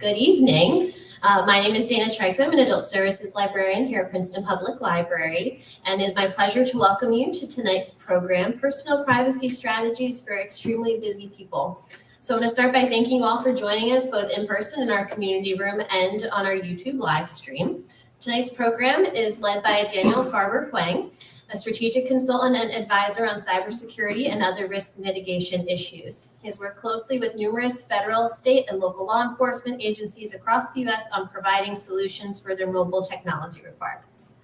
Good evening. My name is Dana Treichler. I'm an adult services librarian here at Princeton Public Library, and it is my pleasure to welcome you to tonight's program, Personal Privacy Strategies for Extremely Busy People. So I'm going to start by thanking you all for joining us both in person in our community room and on our YouTube live stream. Tonight's program is led by Daniel Farber Huang, a strategic consultant and advisor on cybersecurity and other risk mitigation issues. He has worked closely with numerous federal, state, and local law enforcement agencies across the U.S. on providing solutions for their mobile technology requirements.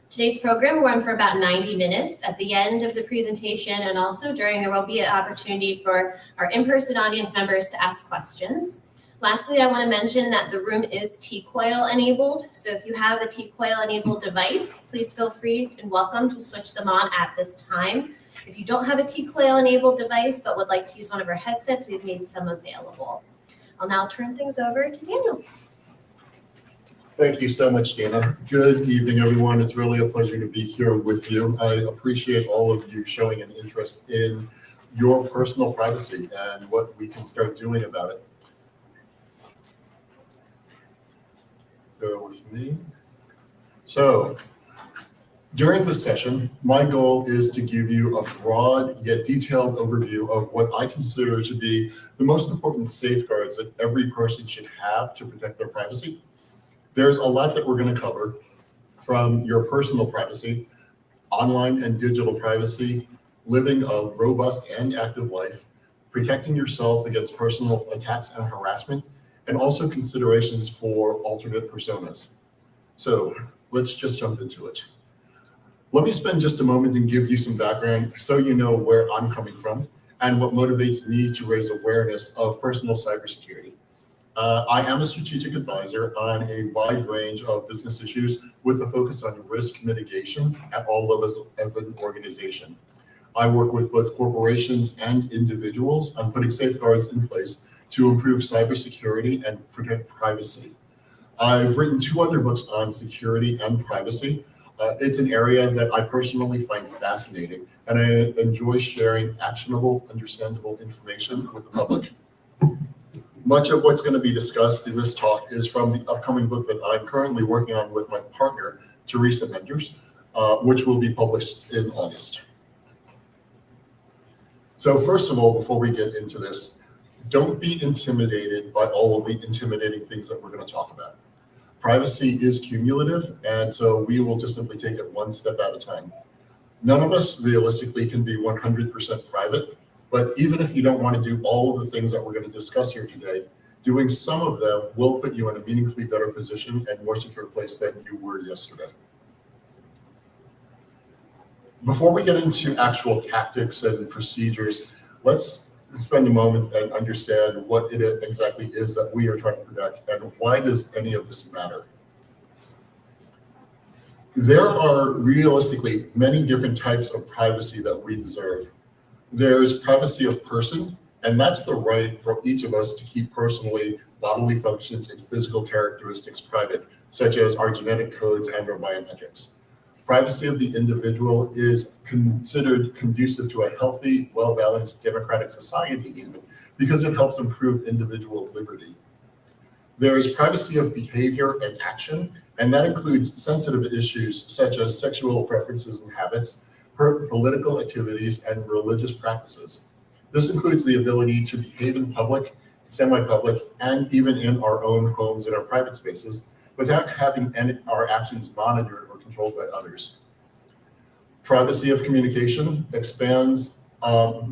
Today's program will run for about 90 minutes. At the end of the presentation and also during, there will be an opportunity for our in-person audience members to ask questions. Lastly, I want to mention that the room is T-Coil enabled. So if you have a T-Coil enabled device, please feel free and welcome to switch them on at this time. If you don't have a T-Coil enabled device but would like to use one of our headsets, we've made some available. I'll now turn things over to Daniel. Thank you so much, Dana. Good evening, everyone. It's really a pleasure to be here with you. I appreciate all of you showing an interest in your personal privacy and what we can start doing about it. Bear with me. So, during this session, my goal is to give you a broad yet detailed overview of what I consider to be the most important safeguards that every person should have to protect their privacy. There's a lot that we're going to cover, from your personal privacy, online and digital privacy, living a robust and active life, protecting yourself against personal attacks and harassment, and also considerations for alternate personas. So let's just jump into it. Let me spend just a moment and give you some background so you know where I'm coming from and what motivates me to raise awareness of personal cybersecurity. I am a strategic advisor on a wide range of business issues with a focus on risk mitigation at all levels of an organization. I work with both corporations and individuals on putting safeguards in place to improve cybersecurity and protect privacy. I've written 2 other books on security and privacy. It's an area that I personally find fascinating, and I enjoy sharing actionable, understandable information with the public. Much of what's going to be discussed in this talk is from the upcoming book that I'm currently working on with my partner, Teresa Menders, which will be published in August. So first of all, before we get into this, don't be intimidated by all of the intimidating things that we're going to talk about. Privacy is cumulative, and so we will just simply take it one step at a time. None of us realistically can be 100% private, but even if you don't want to do all of the things that we're going to discuss here today, doing some of them will put you in a meaningfully better position and more secure place than you were yesterday. Before we get into actual tactics and procedures, let's spend a moment and understand what it exactly is that we are trying to protect and why does any of this matter. There are realistically many different types of privacy that we deserve. There's privacy of person, and that's the right for each of us to keep personally bodily functions and physical characteristics private, such as our genetic codes and our biometrics. Privacy of the individual is considered conducive to a healthy, well-balanced democratic society even, because it helps improve individual liberty. There is privacy of behavior and action, and that includes sensitive issues such as sexual preferences and habits, political activities, and religious practices. This includes the ability to behave in public, semi-public, and even in our own homes and our private spaces without having our actions monitored or controlled by others. Privacy of communication expands on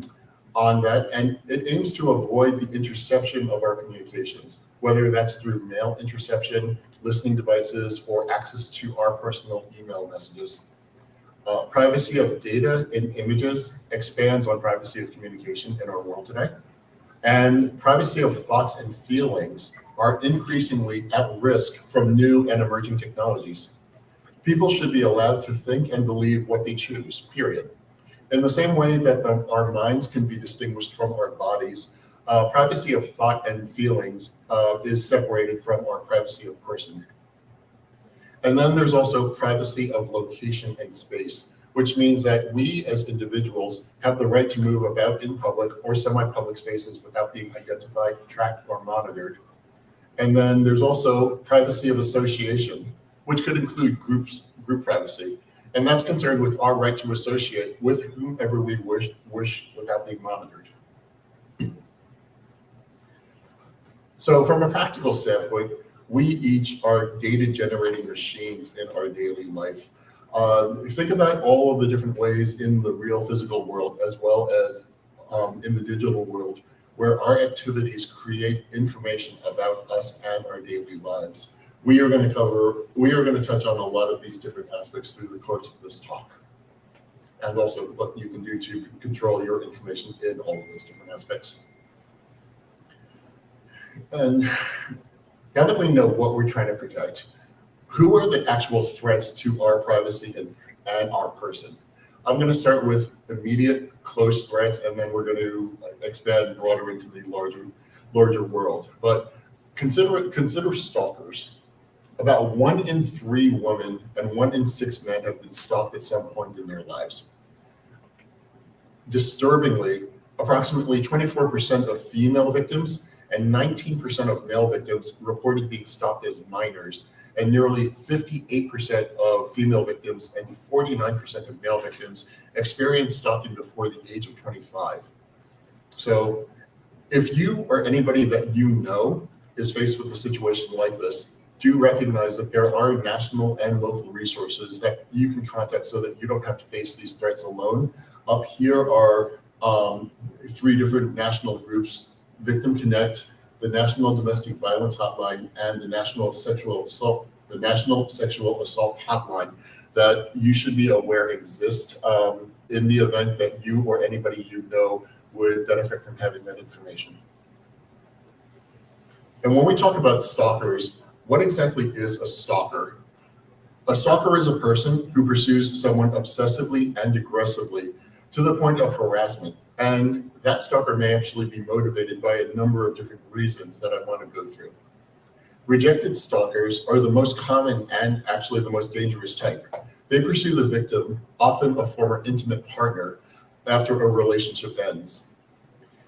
that, and it aims to avoid the interception of our communications, whether that's through mail interception, listening devices, or access to our personal email messages. Privacy of data and images expands on privacy of communication in our world today. And privacy of thoughts and feelings are increasingly at risk from new and emerging technologies. People should be allowed to think and believe what they choose, period. In the same way that our minds can be distinguished from our bodies, privacy of thought and feelings is separated from our privacy of person. And then there's also privacy of location and space, which means that we as individuals have the right to move about in public or semi-public spaces without being identified, tracked, or monitored. And then there's also privacy of association, which could include group privacy. And that's concerned with our right to associate with whomever we wish without being monitored. So from a practical standpoint, we each are data generating machines in our daily life. Think about all of the different ways in the real physical world, as well as in the digital world, where our activities create information about us and our daily lives. We are going to touch on a lot of these different aspects through the course of this talk, and also what you can do to control your information in all of those different aspects. And now that we know what we're trying to protect, who are the actual threats to our privacy and our person? I'm going to start with immediate close threats, and then we're going to expand broader into the larger world. But consider stalkers. About 1 in 3 women and 1 in 6 men have been stalked at some point in their lives. Disturbingly, approximately 24% of female victims and 19% of male victims reported being stalked as minors, and nearly 58% of female victims and 49% of male victims experienced stalking before the age of 25. So if you or anybody that you know is faced with a situation like this, do recognize that there are national and local resources that you can contact so that you don't have to face these threats alone. Up here are 3 different national groups: Victim Connect, the National Domestic Violence Hotline, and the National Sexual Assault Hotline that you should be aware exist in the event that you or anybody you know would benefit from having that information. And when we talk about stalkers, what exactly is a stalker? A stalker is a person who pursues someone obsessively and aggressively to the point of harassment. And that stalker may actually be motivated by a number of different reasons that I want to go through. Rejected stalkers are the most common and actually the most dangerous type. They pursue the victim, often a former intimate partner, after a relationship ends.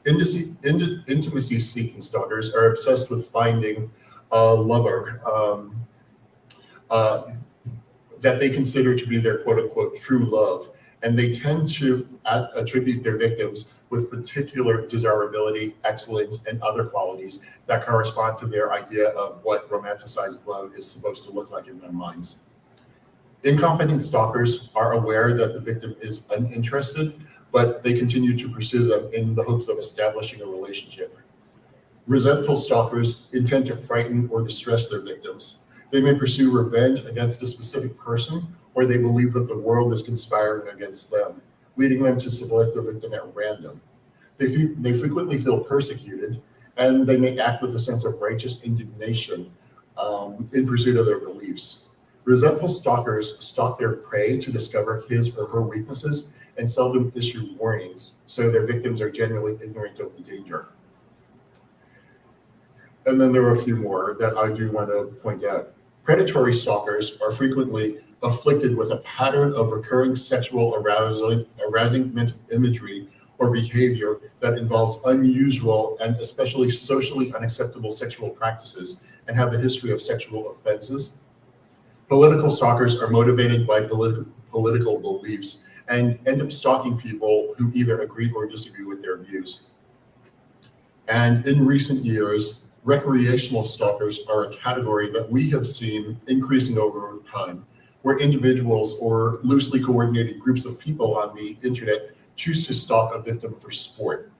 Intimacy-seeking stalkers are obsessed with finding a lover that they consider to be their quote-unquote true love, and they tend to attribute their victims with particular desirability, excellence, and other qualities that correspond to their idea of what romanticized love is supposed to look like in their minds. Incompetent stalkers are aware that the victim is uninterested, but they continue to pursue them in the hopes of establishing a relationship. Resentful stalkers intend to frighten or distress their victims. They may pursue revenge against a specific person, or they believe that the world is conspiring against them, leading them to select a victim at random. They frequently feel persecuted, and they may act with a sense of righteous indignation in pursuit of their beliefs. Resentful stalkers stalk their prey to discover his or her weaknesses and seldom issue warnings, so their victims are generally ignorant of the danger. And then there are a few more that I do want to point out. Predatory stalkers are frequently afflicted with a pattern of recurring sexual arousing mental imagery or behavior that involves unusual and especially socially unacceptable sexual practices and have a history of sexual offenses. Political stalkers are motivated by political beliefs and end up stalking people who either agree or disagree with their views. And in recent years, recreational stalkers are a category that we have seen increasing over time, where individuals or loosely coordinated groups of people on the internet choose to stalk a victim for sport.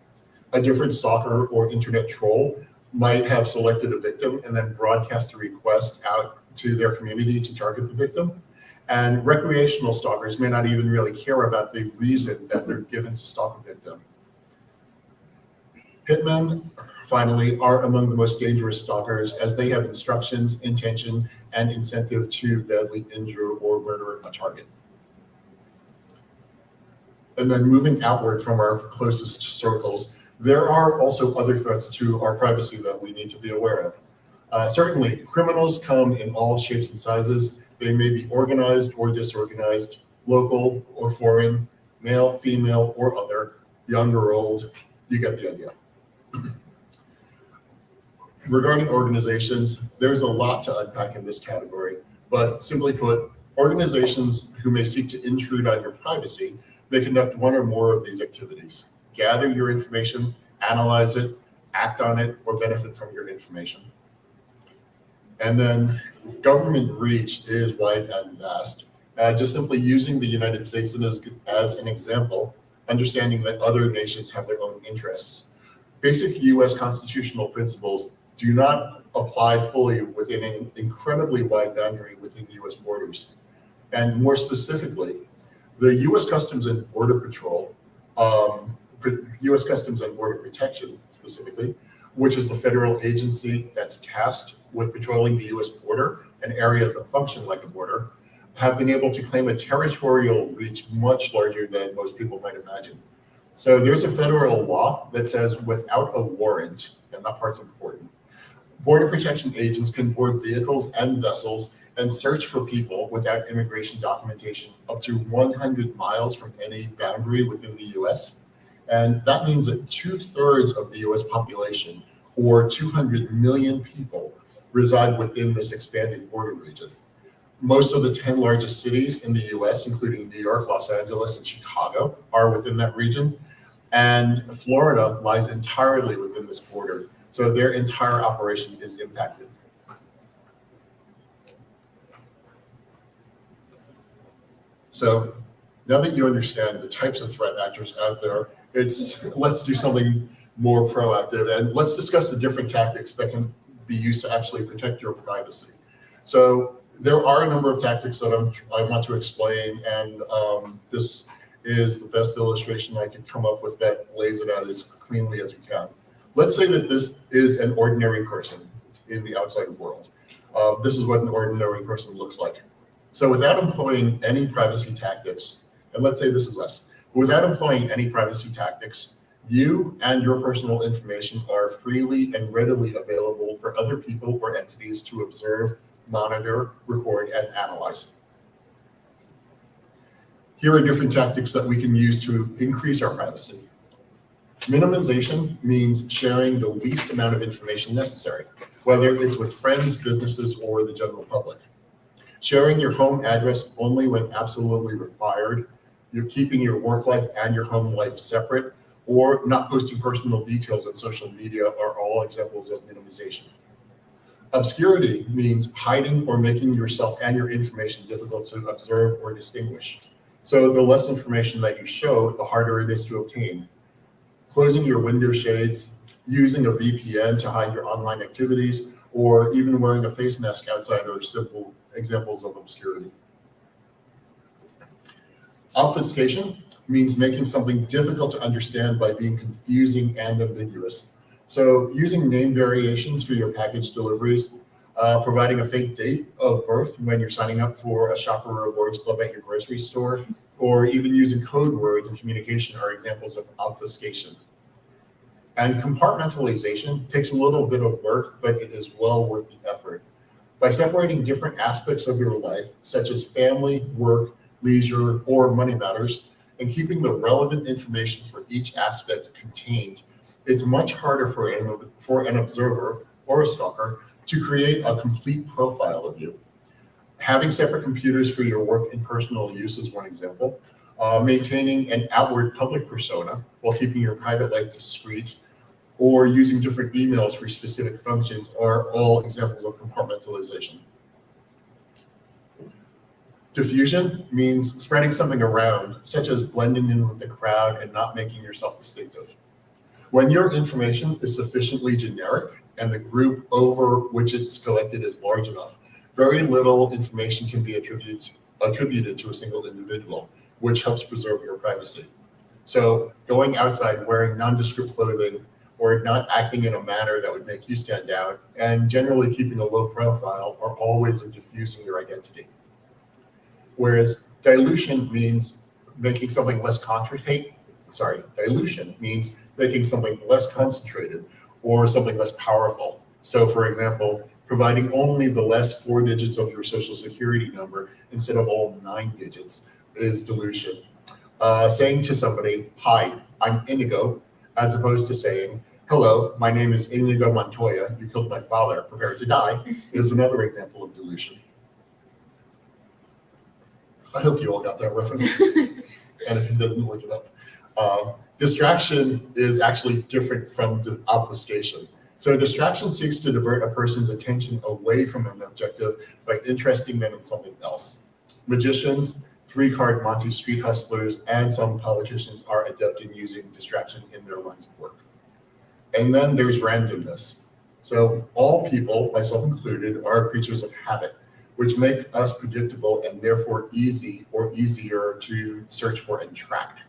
A different stalker or internet troll might have selected a victim and then broadcast a request out to their community to target the victim. And recreational stalkers may not even really care about the reason that they're given to stalk a victim. Hitmen, finally, are among the most dangerous stalkers, as they have instructions, intention, and incentive to badly injure or murder a target. And then moving outward from our closest circles, there are also other threats to our privacy that we need to be aware of. Certainly, criminals come in all shapes and sizes. They may be organized or disorganized, local or foreign, male, female, or other, young or old. You get the idea. Regarding organizations, there's a lot to unpack in this category, but simply put, organizations who may seek to intrude on your privacy may conduct one or more of these activities: gather your information, analyze it, act on it, or benefit from your information. And then government reach is wide and vast. Just simply using the United States as an example, understanding that other nations have their own interests. Basic US constitutional principles do not apply fully within an incredibly wide boundary within US borders. And more specifically, the US Customs and Border Patrol, US Customs and Border Protection specifically, which is the federal agency that's tasked with patrolling the US border and areas that function like a border, have been able to claim a territorial reach much larger than most people might imagine. So there's a federal law that says without a warrant, and that part's important, border protection agents can board vehicles and vessels and search for people without immigration documentation up to 100 miles from any boundary within the US. And that means that 2/3 of the US population, or 200 million people, reside within this expanded border region. Most of the 10 largest cities in the US, including New York, Los Angeles, and Chicago, are within that region. And Florida lies entirely within this border. So their entire operation is impacted. So now that you understand the types of threat actors out there, let's do something more proactive, and let's discuss the different tactics that can be used to actually protect your privacy. So there are a number of tactics that I want to explain, and this is the best illustration I could come up with that lays it out as cleanly as we can. Let's say that this is an ordinary person in the outside world. This is what an ordinary person looks like. So without employing any privacy tactics, and let's say this is us, without employing any privacy tactics, you and your personal information are freely and readily available for other people or entities to observe, monitor, record, and analyze. Here are different tactics that we can use to increase our privacy. Minimization means sharing the least amount of information necessary, whether it's with friends, businesses, or the general public. Sharing your home address only when absolutely required. You're keeping your work life and your home life separate, or not posting personal details on social media are all examples of minimization. Obscurity means hiding or making yourself and your information difficult to observe or distinguish. So the less information that you show, the harder it is to obtain. Closing your window shades, using a VPN to hide your online activities, or even wearing a face mask outside are simple examples of obscurity. Obfuscation means making something difficult to understand by being confusing and ambiguous. So using name variations for your package deliveries, providing a fake date of birth when you're signing up for a shopper rewards club at your grocery store, or even using code words in communication are examples of obfuscation. And compartmentalization takes a little bit of work, but it is well worth the effort. By separating different aspects of your life, such as family, work, leisure, or money matters, and keeping the relevant information for each aspect contained, it's much harder for an observer or a stalker to create a complete profile of you. Having separate computers for your work and personal use is one example. Maintaining an outward public persona while keeping your private life discreet, or using different emails for specific functions are all examples of compartmentalization. Diffusion means spreading something around, such as blending in with the crowd and not making yourself distinctive. When your information is sufficiently generic and the group over which it's collected is large enough, very little information can be attributed to a single individual, which helps preserve your privacy. So going outside wearing nondescript clothing or not acting in a manner that would make you stand out, and generally keeping a low profile are all ways of diffusing your identity. Whereas dilution means making something less dilution means making something less concentrated or something less powerful. So for example, providing only the last 4 digits of your social security number instead of all 9 digits is dilution. Saying to somebody, "Hi, I'm Indigo," as opposed to saying, Hello, my name is Inigo Montoya. You killed my father. Prepare to die is another example of delusion. I hope you all got that reference. And if you didn't, look it up. Distraction is actually different from obfuscation. So distraction seeks to divert a person's attention away from an objective by interesting them in something else. Magicians, three-card Monte street hustlers, and some politicians are adept in using distraction in their lines of work. And then there's randomness. So all people, myself included, are creatures of habit, which make us predictable and therefore easy or easier to search for and track.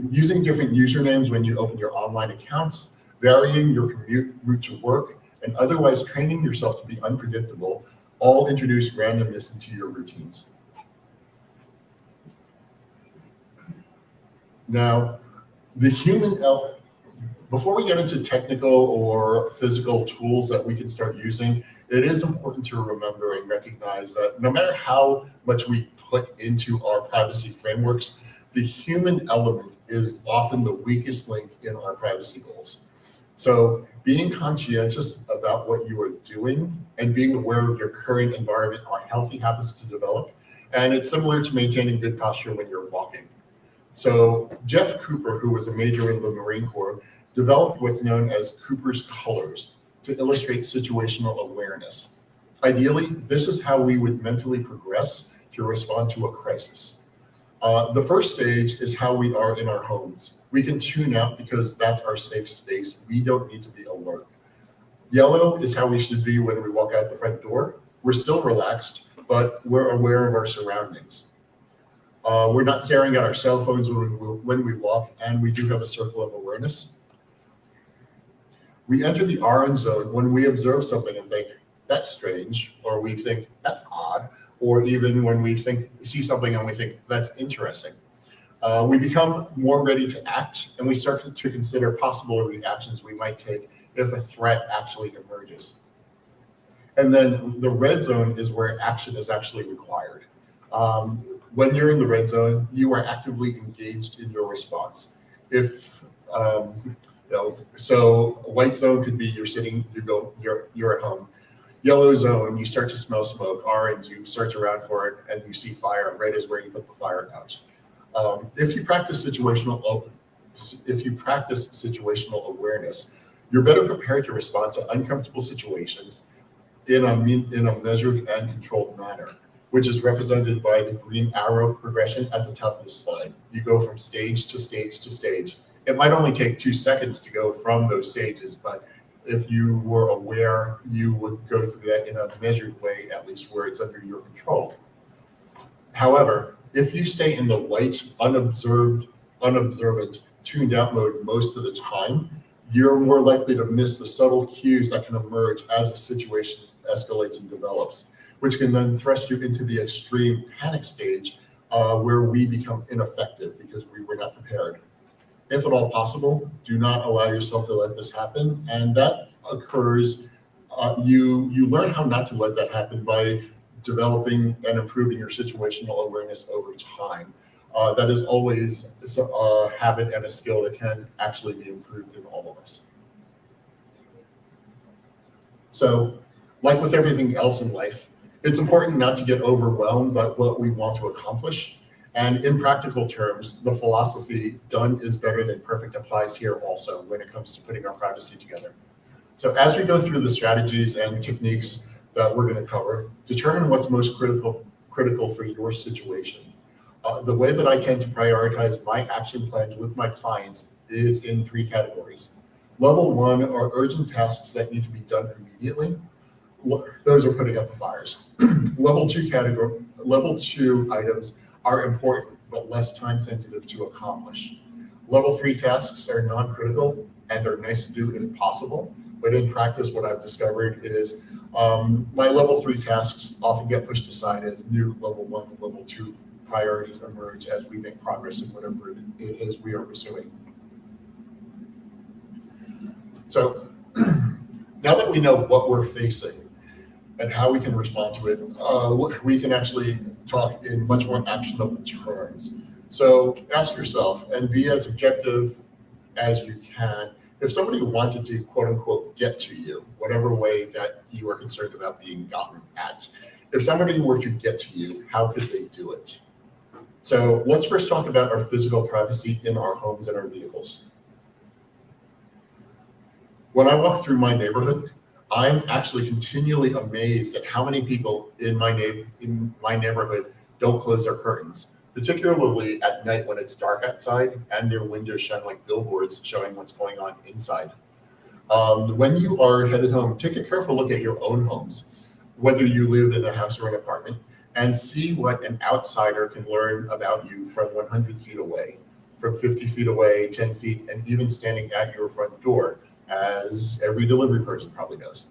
Using different usernames when you open your online accounts, varying your commute route to work, and otherwise training yourself to be unpredictable all introduce randomness into your routines. Now, the human element, before we get into technical or physical tools that we can start using, it is important to remember and recognize that no matter how much we put into our privacy frameworks, the human element is often the weakest link in our privacy goals. So being conscientious about what you are doing and being aware of your current environment are healthy habits to develop. And it's similar to maintaining good posture when you're walking. So Jeff Cooper, who was a major in the Marine Corps, developed what's known as Cooper's colors to illustrate situational awareness. Ideally, this is how we would mentally progress to respond to a crisis. The first stage is how we are in our homes. We can tune out because that's our safe space. We don't need to be alert. Yellow is how we should be when we walk out the front door. We're still relaxed, but we're aware of our surroundings. We're not staring at our cell phones when we walk, and we do have a circle of awareness. We enter the orange zone when we observe something and think, that's strange, or we think, that's odd, or even when we see something and we think, that's interesting. We become more ready to act, and we start to consider possible reactions we might take if a threat actually emerges. And then the red zone is where action is actually required. When you're in the red zone, you are actively engaged in your response. So a white zone could be you're at home. Yellow zone, you start to smell smoke. Orange, you search around for it and you see fire. Red is where you put the fire out. If you practice situational awareness, you're better prepared to respond to uncomfortable situations in a measured and controlled manner, which is represented by the green arrow progression at the top of the slide. You go from stage to stage to stage. It might only take 2 seconds to go from those stages, but if you were aware, you would go through that in a measured way, at least where it's under your control. However, if you stay in the white, unobservant, tuned out mode most of the time, you're more likely to miss the subtle cues that can emerge as a situation escalates and develops, which can then thrust you into the extreme panic stage where we become ineffective because we were not prepared. If at all possible, do not allow yourself to let this happen. And that occurs, you learn how not to let that happen by developing and improving your situational awareness over time. That is always a habit and a skill that can actually be improved in all of us. So, like with everything else in life, it's important not to get overwhelmed by what we want to accomplish. And in practical terms, the philosophy done is better than perfect applies here also when it comes to putting our privacy together. So as we go through the strategies and techniques that we're going to cover, determine what's most critical for your situation. The way that I tend to prioritize my action plans with my clients is in 3 categories. Level 1 are urgent tasks that need to be done immediately. Those are putting out the fires. Level 2 items are important, but less time sensitive to accomplish. Level 3 tasks are non-critical and are nice to do if possible, but in practice, what I've discovered is my level 3 tasks often get pushed aside as new level 1 and level 2 priorities emerge as we make progress in whatever it is we are pursuing. So now that we know what we're facing and how we can respond to it, we can actually talk in much more actionable terms. So ask yourself and be as objective as you can if somebody wanted to quote unquote get to you, whatever way that you are concerned about being gotten at, if somebody were to get to you, how could they do it? So let's first talk about our physical privacy in our homes and our vehicles. When I walk through my neighborhood, I'm actually continually amazed at how many people in my neighborhood don't close their curtains, particularly at night when it's dark outside and their windows shine like billboards showing what's going on inside. When you are headed home, take a careful look at your own homes, whether you live in a house or an apartment, and see what an outsider can learn about you from 100 feet away, from 50 feet away, 10 feet, and even standing at your front door, as every delivery person probably does.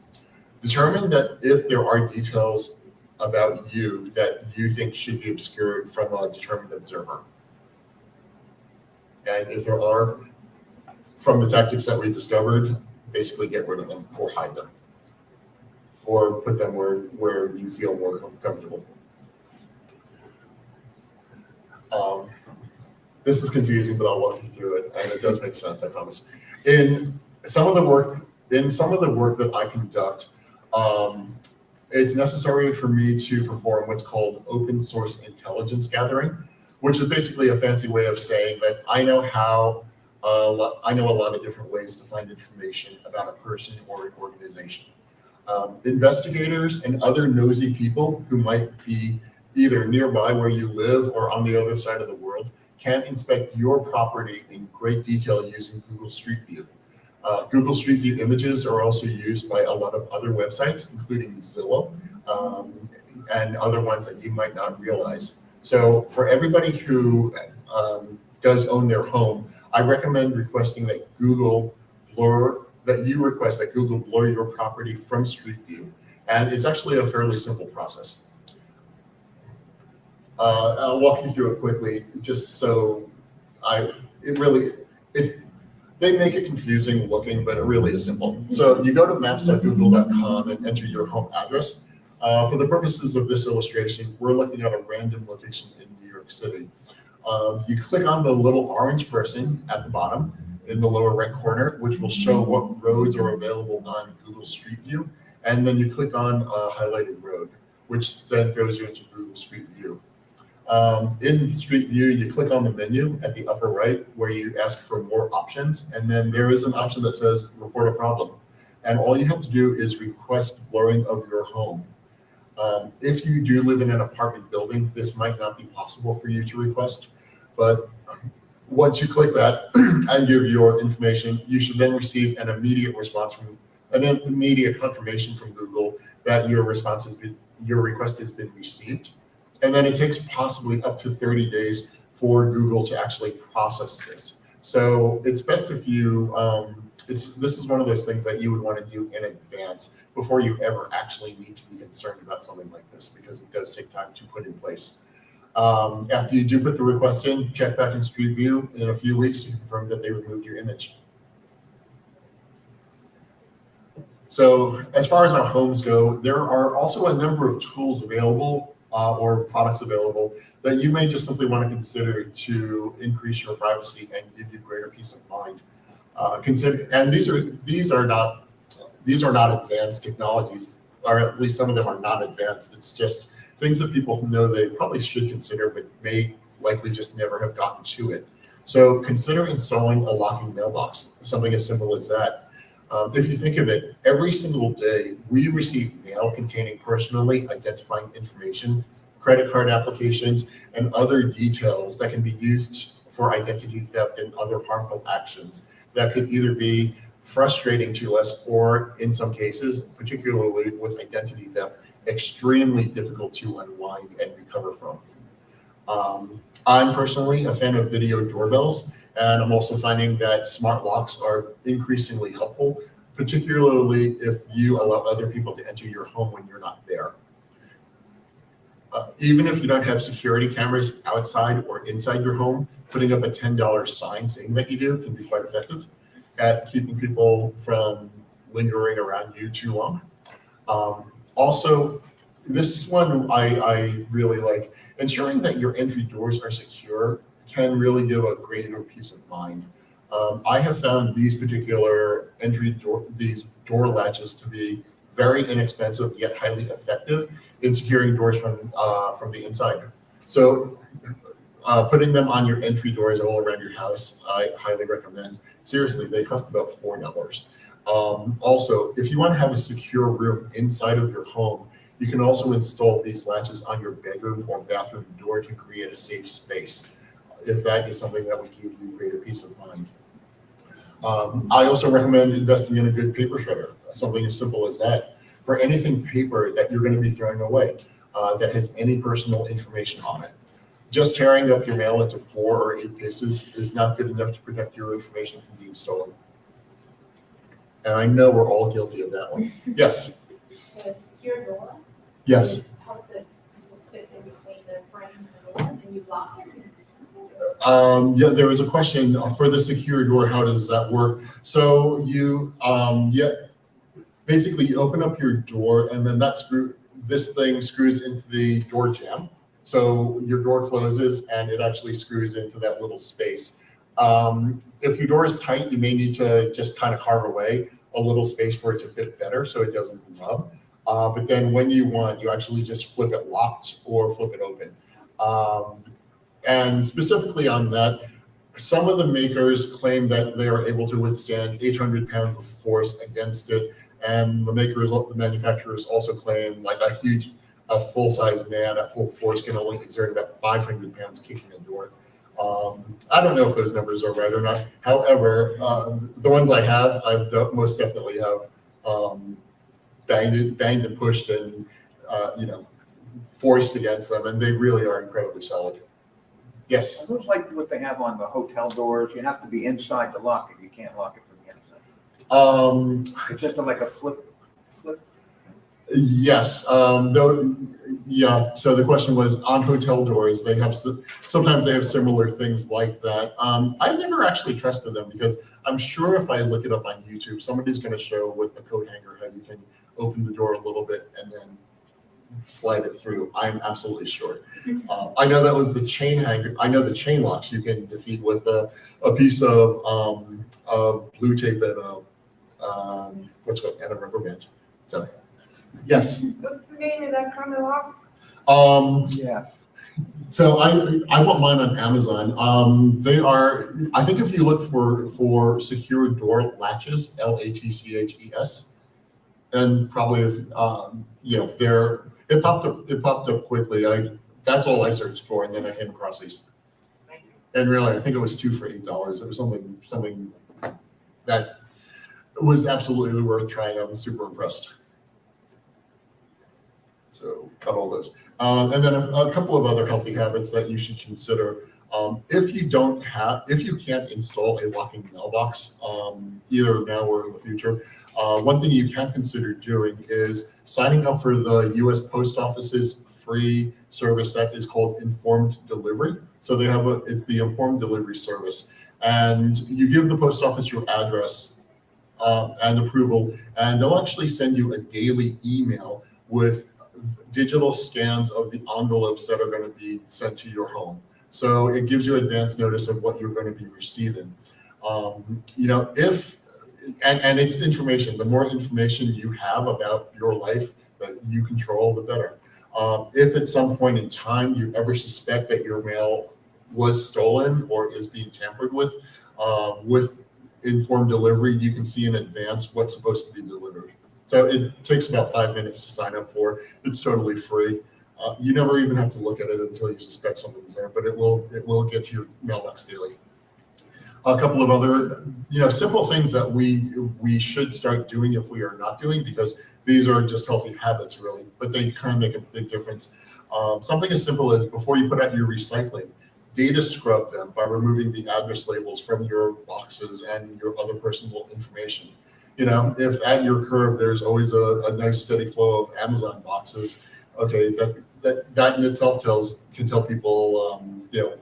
Determine that if there are details about you that you think should be obscured from a determined observer. And if there are, from the tactics that we discovered, basically get rid of them or hide them. Or put them where you feel more comfortable. This is confusing, but I'll walk you through it, and it does make sense, I promise. In some of the work that I conduct, it's necessary for me to perform what's called open source intelligence gathering, which is basically a fancy way of saying that I know a lot of different ways to find information about a person or an organization. Investigators and other nosy people who might be either nearby where you live or on the other side of the world can inspect your property in great detail using Google Street View. Google Street View images are also used by a lot of other websites, including Zillow, and other ones that you might not realize. So for everybody who does own their home, I recommend requesting that Google blur your property from Street View. And it's actually a fairly simple process. I'll walk you through it quickly, just so they make it confusing looking, but it really is simple. So you go to maps.google.com and enter your home address. For the purposes of this illustration, we're looking at a random location in New York City. You click on the little orange person at the bottom in the lower right corner, which will show what roads are available on Google Street View. And then you click on a highlighted road, which then throws you into Google Street View. In Street View, you click on the menu at the upper right where you ask for more options. And then there is an option that says report a problem. And all you have to do is request blurring of your home. If you do live in an apartment building, this might not be possible for you to request. But once you click that and give your information, you should then receive an immediate confirmation from Google that your request has been received. And then it takes possibly up to 30 days for Google to actually process this. So it's best if you, this is one of those things that you would want to do in advance before you ever actually need to be concerned about something like this, because it does take time to put in place. After you do put the request in, check back in Street View in a few weeks to confirm that they removed your image. So as far as our homes go, there are also a number of tools available or products available that you may just simply want to consider to increase your privacy and give you greater peace of mind. And these are not advanced technologies, or at least some of them are not advanced. It's just things that people know they probably should consider, but may likely just never have gotten to it. So consider installing a locking mailbox, something as simple as that. If you think of it, every single day we receive mail containing personally identifying information, credit card applications, and other details that can be used for identity theft and other harmful actions that could either be frustrating to us or, in some cases, particularly with identity theft, extremely difficult to unwind and recover from. I'm personally a fan of video doorbells, and I'm also finding that smart locks are increasingly helpful, particularly if you allow other people to enter your home when you're not there. Even if you don't have security cameras outside or inside your home, putting up a $10 sign saying that you do can be quite effective at keeping people from lingering around you too long. Also, this one I really like. Ensuring that your entry doors are secure can really give a greater peace of mind. I have found these particular these door latches to be very inexpensive yet highly effective in securing doors from the inside. So putting them on your entry doors all around your house, I highly recommend. Seriously, they cost about $4. Also, if you want to have a secure room inside of your home, you can also install these latches on your bedroom or bathroom door to create a safe space, if that is something that would give you greater peace of mind. I also recommend investing in a good paper shredder, something as simple as that. For anything paper that you're going to be throwing away that has any personal information on it. Just tearing up your mail into 4 or 8 pieces is not good enough to protect your information from being stolen. And I know we're all guilty of that one. Yes? A secure door? Yes. How does it just fits in between the frame and the door, and you lock it? Yeah, there was a question for the secure door. How does that work? So you, basically you open up your door, and then this thing screws into the door jamb. So your door closes, and it actually screws into that little space. If your door is tight, you may need to just kind of carve away a little space for it to fit better, so it doesn't rub. But then when you want, you actually just flip it locked or flip it open. And specifically on that, some of the makers claim that they are able to withstand 800 pounds of force against it. And the manufacturers also claim like a full-size man at full force can only exert about 500 pounds kicking a door. I don't know if those numbers are right or not. However, the ones I have, most definitely have banged and pushed and forced against them, and they really are incredibly solid. Yes. It looks like what they have on the hotel doors. You have to be inside to lock it. You can't lock it from the outside. It's just like a flip. Yes. Yeah. So the question was on hotel doors. Sometimes they have similar things like that. I've never actually trusted them because I'm sure if I look it up on YouTube, somebody's going to show with the coat hanger how you can open the door a little bit and then slide it through. I'm absolutely sure. I know that with the chain hanger, I know the chain locks you can defeat with a piece of blue tape and a rubber band. So, yes. What's the name of that kind of lock? Yeah. So I bought mine on Amazon. They are, I think if you look for secure door latches, LATCHES, and probably if it popped up quickly. That's all I searched for, and then I came across these. And really, I think it was 2 for $8. It was something that was absolutely worth trying. I'm super impressed. So cut all those. And then a couple of other healthy habits that you should consider. If you can't install a locking mailbox, either now or in the future, one thing you can consider doing is signing up for the U.S. Post Office's free service that is called Informed Delivery. So it's the Informed Delivery service, and you give the post office your address and approval, and they'll actually send you a daily email with digital scans of the envelopes that are going to be sent to your home. So it gives you advance notice of what you're going to be receiving. And it's information. The more information you have about your life that you control, the better. If at some point in time you ever suspect that your mail was stolen or is being tampered with informed delivery, you can see in advance what's supposed to be delivered. So it takes about 5 minutes to sign up for. It's totally free. You never even have to look at it until you suspect something's there, but it will get to your mailbox daily. A couple of other, simple things that we should start doing if we are not doing, because these are just healthy habits, really, but they kind of make a big difference. Something as simple as before you put out your recycling, data scrub them by removing the address labels from your boxes and your other personal information. If at your curb there's always a nice steady flow of Amazon boxes, okay, that in itself can tell people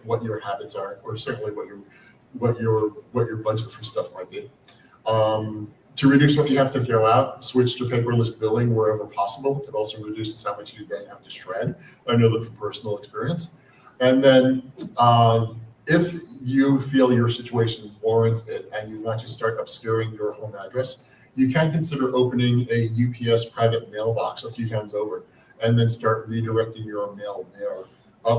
what your habits are, or certainly what your budget for stuff might be. To reduce what you have to throw out, switch to paperless billing wherever possible. It also reduces how much you then have to shred. I know that from personal experience. And then If you feel your situation warrants it and you want to start obscuring your home address, you can consider opening a UPS private mailbox a few times over and then start redirecting your mail there.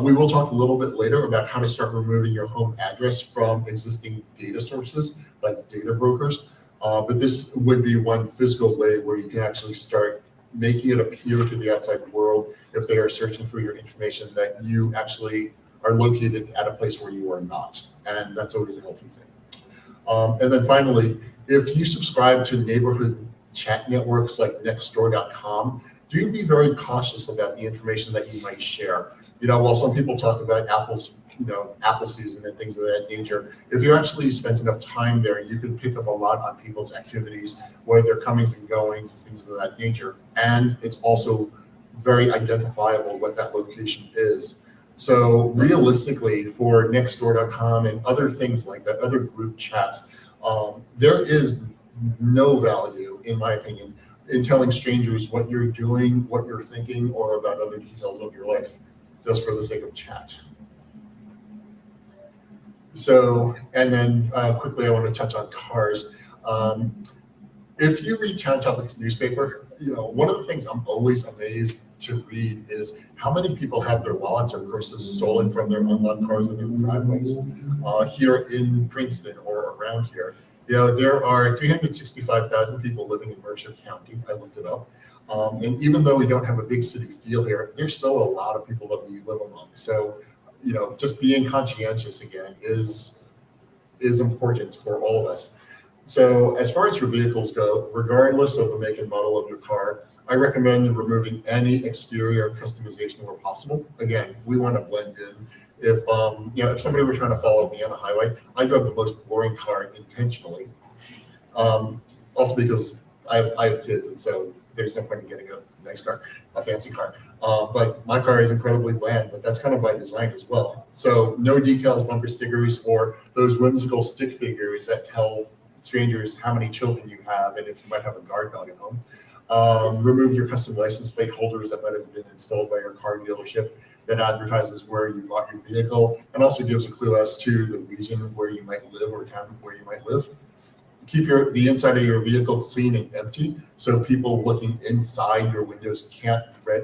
We will talk a little bit later about how to start removing your home address from existing data sources like data brokers. But this would be one physical way where you can actually start making it appear to the outside world, if they are searching for your information, that you actually are located at a place where you are not. And that's always a healthy thing. And then finally, if you subscribe to neighborhood chat networks like nextdoor.com, do be very cautious about the information that you might share. While some people talk about apple season and things of that nature, if you actually spent enough time there, you can pick up a lot on people's activities, whether they're comings and goings and things of that nature. And it's also very identifiable what that location is. So realistically, for nextdoor.com and other things like that, other group chats, there is no value, in my opinion, in telling strangers what you're doing, what you're thinking, or about other details of your life, just for the sake of chat. So, and then quickly, I want to touch on cars. If you read Town Topics newspaper, one of the things I'm always amazed to read is how many people have their wallets or purses stolen from their unlocked cars in their driveways. Here in Princeton or around here, there are 365,000 people living in Mercer County. I looked it up. And even though we don't have a big city feel here, there's still a lot of people that we live among. So, just being conscientious again is important for all of us. So as far as your vehicles go, regardless of the make and model of your car, I recommend removing any exterior customization where possible. Again, we want to blend in. If somebody were trying to follow me on a highway, I drove the most boring car intentionally. Also because I have kids, and so there's no point in getting a nice car, a fancy car. But my car is incredibly bland, but that's kind of by design as well. So no decals, bumper stickers, or those whimsical stick figures that tell strangers how many children you have and if you might have a guard dog at home. Remove your custom license plate holders that might have been installed by your car dealership that advertises where you bought your vehicle and also gives a clue as to the region where you might live or town where you might live. Keep the inside of your vehicle clean and empty so people looking inside your windows can't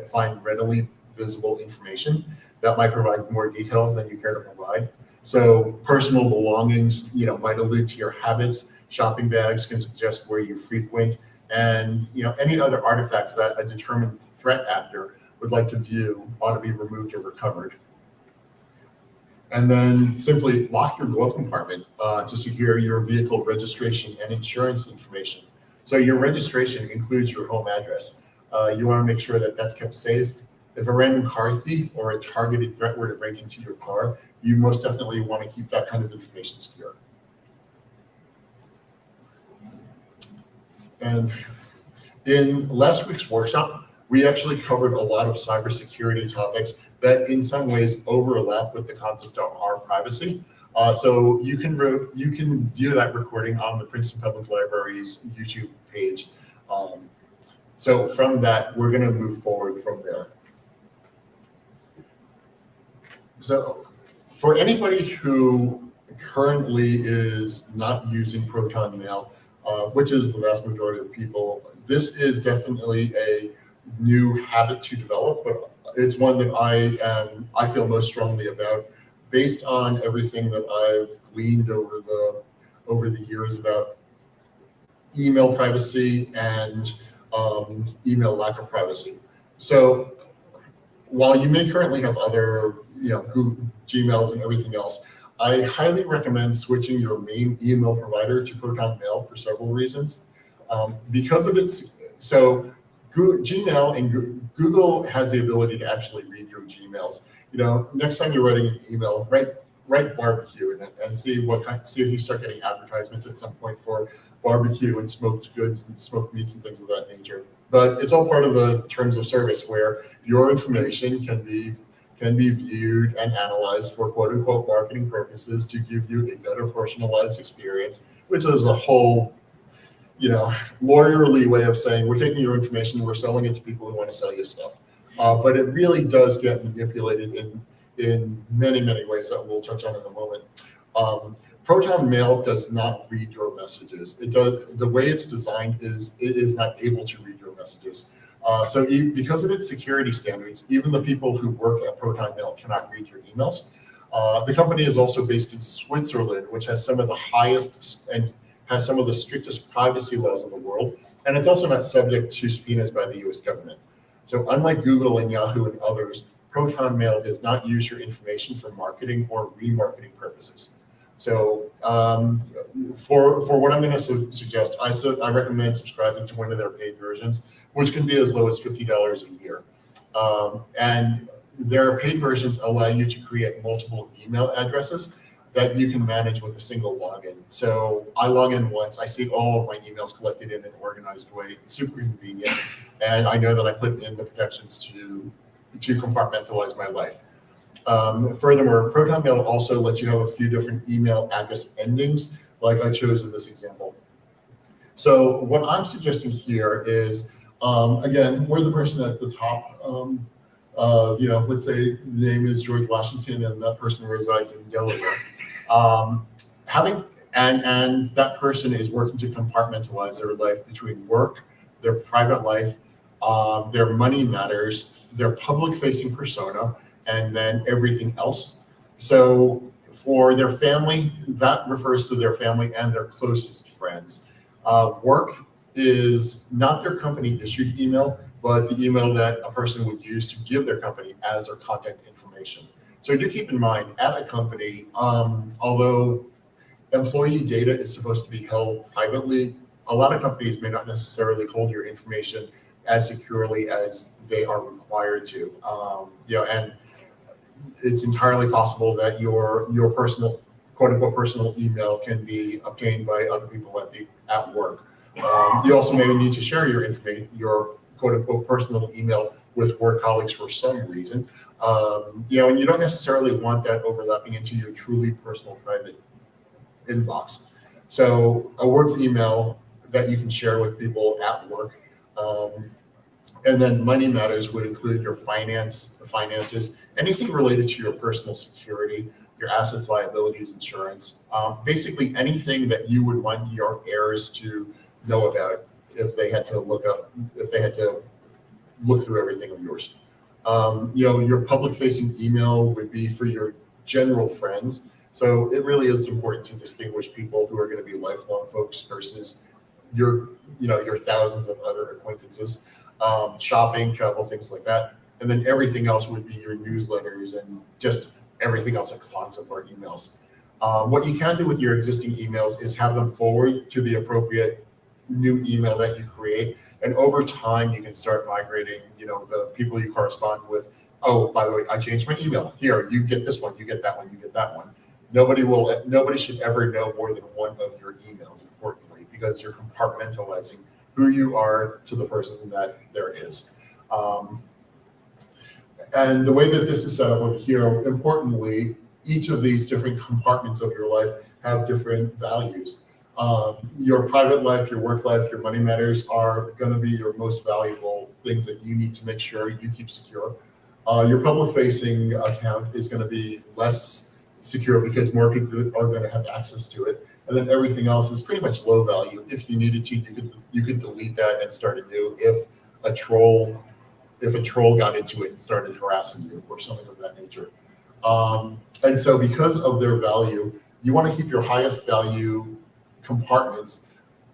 find readily visible information that might provide more details than you care to provide. So personal belongings, might allude to your habits. Shopping bags can suggest where you frequent, and any other artifacts that a determined threat actor would like to view ought to be removed or recovered. And then simply lock your glove compartment to secure your vehicle registration and insurance information. So your registration includes your home address. You want to make sure that that's kept safe. If a random car thief or a targeted threat were to break into your car, you most definitely want to keep that kind of information secure. And in last week's workshop, we actually covered a lot of cybersecurity topics that in some ways overlap with the concept of our privacy. So you can view that recording on the Princeton Public Library's YouTube page. So from that, we're going to move forward from there. So for anybody who currently is not using Proton Mail, which is the vast majority of people, this is definitely a new habit to develop, but it's one that I feel most strongly about based on everything that I've gleaned over the years about email privacy and email lack of privacy. So while you may currently have other, Google, Gmails and everything else, I highly recommend switching your main email provider to Proton Mail for several reasons. Because of Gmail and Google has the ability to actually read your Gmails. Next time you're writing an email, write barbecue and see if you start getting advertisements at some point for barbecue and smoked goods and smoked meats and things of that nature. But it's all part of the terms of service where your information can be viewed and analyzed for quote unquote marketing purposes to give you a better personalized experience, which is a whole lawyerly way of saying we're taking your information and we're selling it to people who want to sell you stuff. But it really does get manipulated in many, many ways that we'll touch on in a moment. Proton Mail does not read your messages. It does, the way it's designed is it is not able to read your messages. Because of its security standards, even the people who work at Proton Mail cannot read your emails. The company is also based in Switzerland, which has some of the highest and has some of the strictest privacy laws in the world. And it's also not subject to subpoenas by the US government. So unlike Google and Yahoo and others, Proton Mail does not use your information for marketing or remarketing purposes. So for what I'm going to suggest, I recommend subscribing to one of their paid versions, which can be as low as $50 a year. And their paid versions allow you to create multiple email addresses that you can manage with a single login. So I log in once, I see all of my emails collected in an organized way. It's super convenient. And I know that I put in the protections to compartmentalize my life. Furthermore, Proton Mail also lets you have a few different email address endings, like I chose in this example. So what I'm suggesting here is, again, we're the person at the top. Let's say the name is George Washington and that person resides in Delaware. And that person is working to compartmentalize their life between work, their private life, their money matters, their public-facing persona, and then everything else. So for their family, that refers to their family and their closest friends. Work is not their company-issued email, but the email that a person would use to give their company as their contact information. So do keep in mind, at a company, although employee data is supposed to be held privately, a lot of companies may not necessarily hold your information as securely as they are required to. And it's entirely possible that your personal, quote unquote, personal email can be obtained by other people at work. You also may need to share your information, your quote unquote personal email with work colleagues for some reason. And you don't necessarily want that overlapping into your truly personal private inbox. So a work email that you can share with people at work. And then money matters would include your finances, anything related to your personal security, your assets, liabilities, insurance, basically anything that you would want your heirs to know about if they had to look through everything of yours. Your public-facing email would be for your general friends. So it really is important to distinguish people who are going to be lifelong folks versus your thousands of other acquaintances. Shopping, travel, things like that. And then everything else would be your newsletters and just everything else that clogs up our emails. What you can do with your existing emails is have them forward to the appropriate new email that you create. And over time, you can start migrating, the people you correspond with. Oh, by the way, I changed my email. Here, you get this one, you get that one, you get that one. Nobody should ever know more than one of your emails, importantly, because you're compartmentalizing who you are to the person that there is. And the way that this is set up over here, importantly, each of these different compartments of your life have different values. Your private life, your work life, your money matters are going to be your most valuable things that you need to make sure you keep secure. Your public-facing account is going to be less secure because more people are going to have access to it. And then everything else is pretty much low value. If you needed to, you could delete that and start anew if a troll got into it and started harassing you or something of that nature. And so because of their value, you want to keep your highest value compartments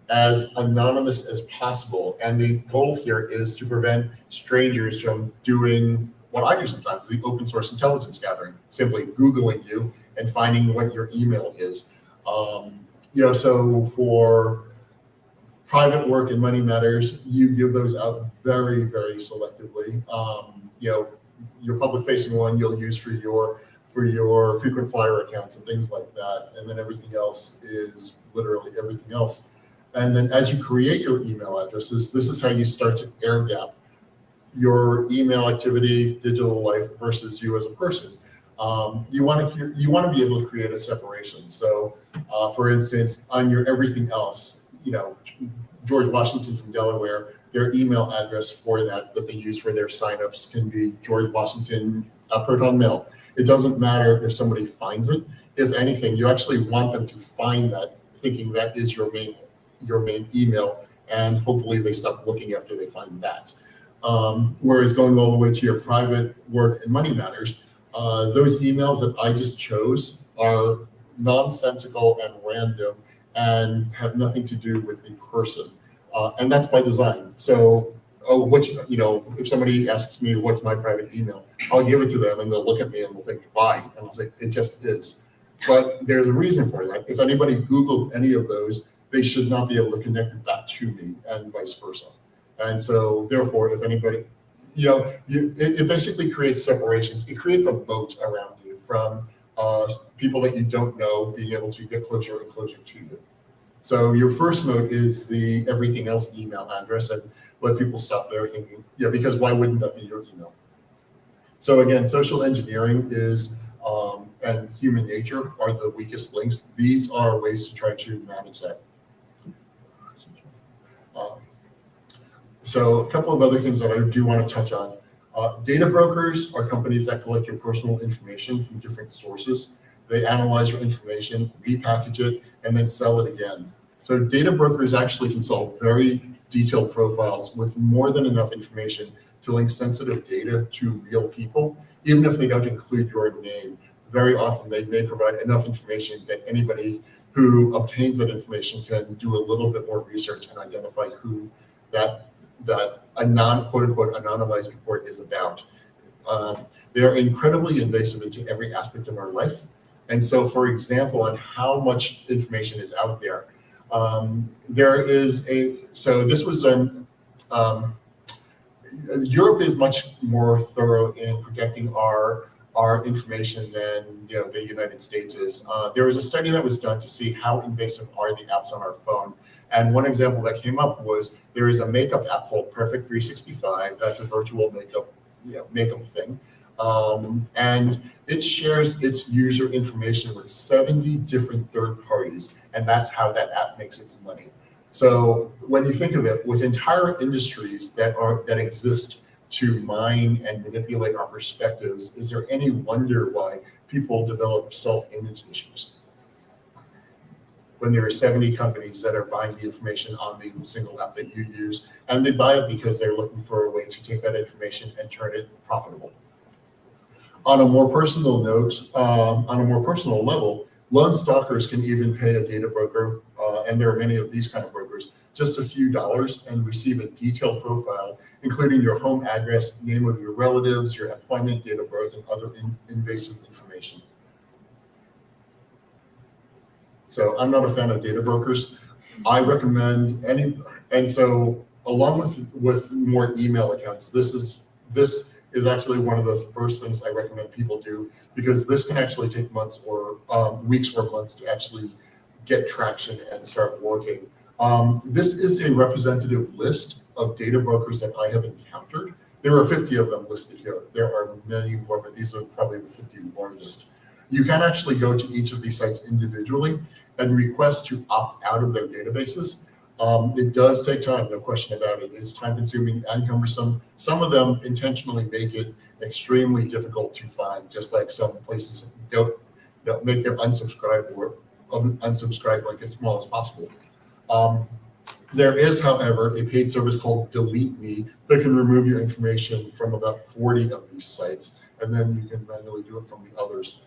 as anonymous as possible. And the goal here is to prevent strangers from doing what I do sometimes, the open source intelligence gathering, simply Googling you and finding what your email is. So for private work and money matters, you give those out very, very selectively. Your public-facing one you'll use for your frequent flyer accounts and things like that, and then everything else is literally everything else. And then as you create your email addresses, this is how you start to air gap your email activity, digital life versus you as a person. You want to be able to create a separation. So, for instance, on your everything else, George Washington from Delaware, their email address for that they use for their signups can be George Washington Proton Mail. It doesn't matter if somebody finds it. If anything, you actually want them to find that, thinking that is your main email, and hopefully they stop looking after they find that. Whereas going all the way to your private work and money matters, those emails that I just chose are nonsensical and random and have nothing to do with the person. And that's by design. So, if somebody asks me what's my private email, I'll give it to them and they'll look at me and they'll think, why? And I'll say, it just is. But there's a reason for that. If anybody Googled any of those, they should not be able to connect it back to me and vice versa. And so therefore, if anybody, it basically creates separation. It creates a moat around you from people that you don't know being able to get closer and closer to you. So your first moat is the everything else email address, and let people stop there thinking, because why wouldn't that be your email? So again, social engineering is, and human nature are the weakest links. These are ways to try to manage that. So a couple of other things that I do want to touch on. Data brokers are companies that collect your personal information from different sources. They analyze your information, repackage it, and then sell it again. So data brokers actually can sell very detailed profiles with more than enough information to link sensitive data to real people, even if they don't include your name. Very often they may provide enough information that anybody who obtains that information can do a little bit more research and identify who that quote unquote anonymized report is about. They are incredibly invasive into every aspect of our life. And so, for example, on how much information is out there, this was Europe is much more thorough in protecting our information than the United States is. There was a study that was done to see how invasive are the apps on our phone. And one example that came up was there is a makeup app called Perfect 365. That's a virtual makeup thing. And it shares its user information with 70 different third parties. And that's how that app makes its money. So when you think of it, with entire industries that exist to mine and manipulate our perspectives, is there any wonder why people develop self-image issues? When there are 70 companies that are buying the information on the single app that you use, and they buy it because they're looking for a way to take that information and turn it profitable. On a more personal note, on a more personal level, loan stalkers can even pay a data broker, and there are many of these kind of brokers, just a few dollars and receive a detailed profile, including your home address, name of your relatives, your employment, date of birth, and other invasive information. So I'm not a fan of data brokers. I recommend and so along with more email accounts, this is actually one of the first things I recommend people do, because this can actually take months or weeks or months to actually get traction and start working. This is a representative list of data brokers that I have encountered. There are 50 of them listed here. There are many more, but these are probably the 50 largest. You can actually go to each of these sites individually and request to opt out of their databases. It does take time, no question about it. It's time consuming and cumbersome. Some of them intentionally make it extremely difficult to find, just like some places don't make their unsubscribe like as small as possible. There is, however, a paid service called Delete Me that can remove your information from about 40 of these sites, and then you can manually do it from the others.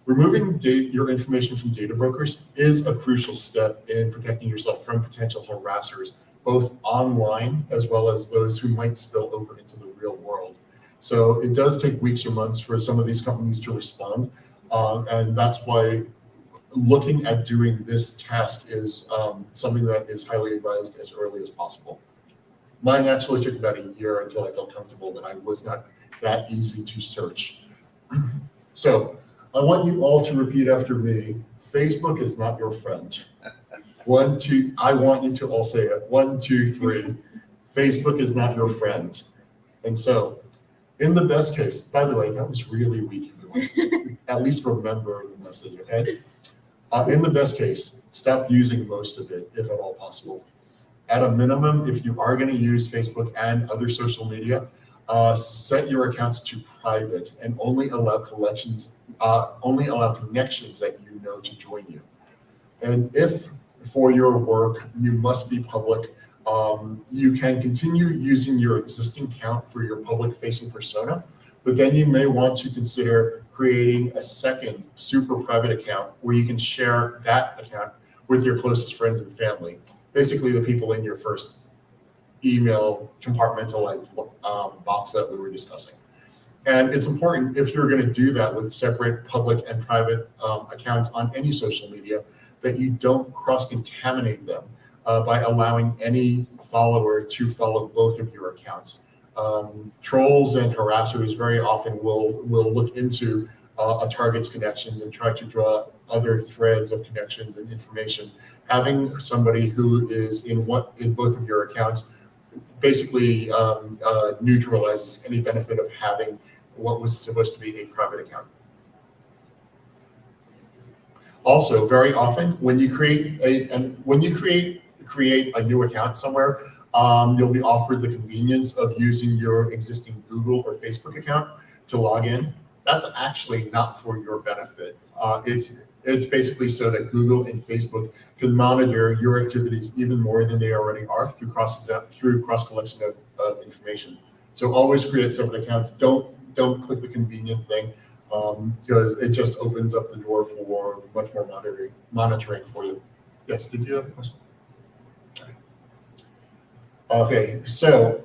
Removing your information from data brokers is a crucial step in protecting yourself from potential harassers, both online as well as those who might spill over into the real world. So it does take weeks or months for some of these companies to respond, and that's why looking at doing this task is something that is highly advised as early as possible. Mine actually took about a year until I felt comfortable that I was not that easy to search. So I want you all to repeat after me. Facebook is not your friend. 1, 2, I want you to all say it. 1, 2, 3. Facebook is not your friend. And so in the best case, by the way, that was really weak, everyone. At least remember the message, okay? In the best case, stop using most of it, if at all possible. At a minimum, if you are going to use Facebook and other social media, Set your accounts to private and only allow connections that you know to join you. And if for your work you must be public, you can continue using your existing account for your public-facing persona, but then you may want to consider creating a second super private account where you can share that account with your closest friends and family, basically the people in your first email compartmentalized box that we were discussing. And it's important, if you're going to do that with separate public and private accounts on any social media, that you don't cross-contaminate them by allowing any follower to follow both of your accounts. Trolls and harassers very often will look into a target's connections and try to draw other threads of connections and information. Having somebody who is in both of your accounts basically neutralizes any benefit of having what was supposed to be a private account. Also, very often when you create a new account somewhere, you'll be offered the convenience of using your existing Google or Facebook account to log in. That's actually not for your benefit. It's basically so that Google and Facebook can monitor your activities even more than they already are through cross collection of information. So always create separate accounts. Don't click the convenient thing because it just opens up the door for much more monitoring for you. Yes, did you have a question? Okay, so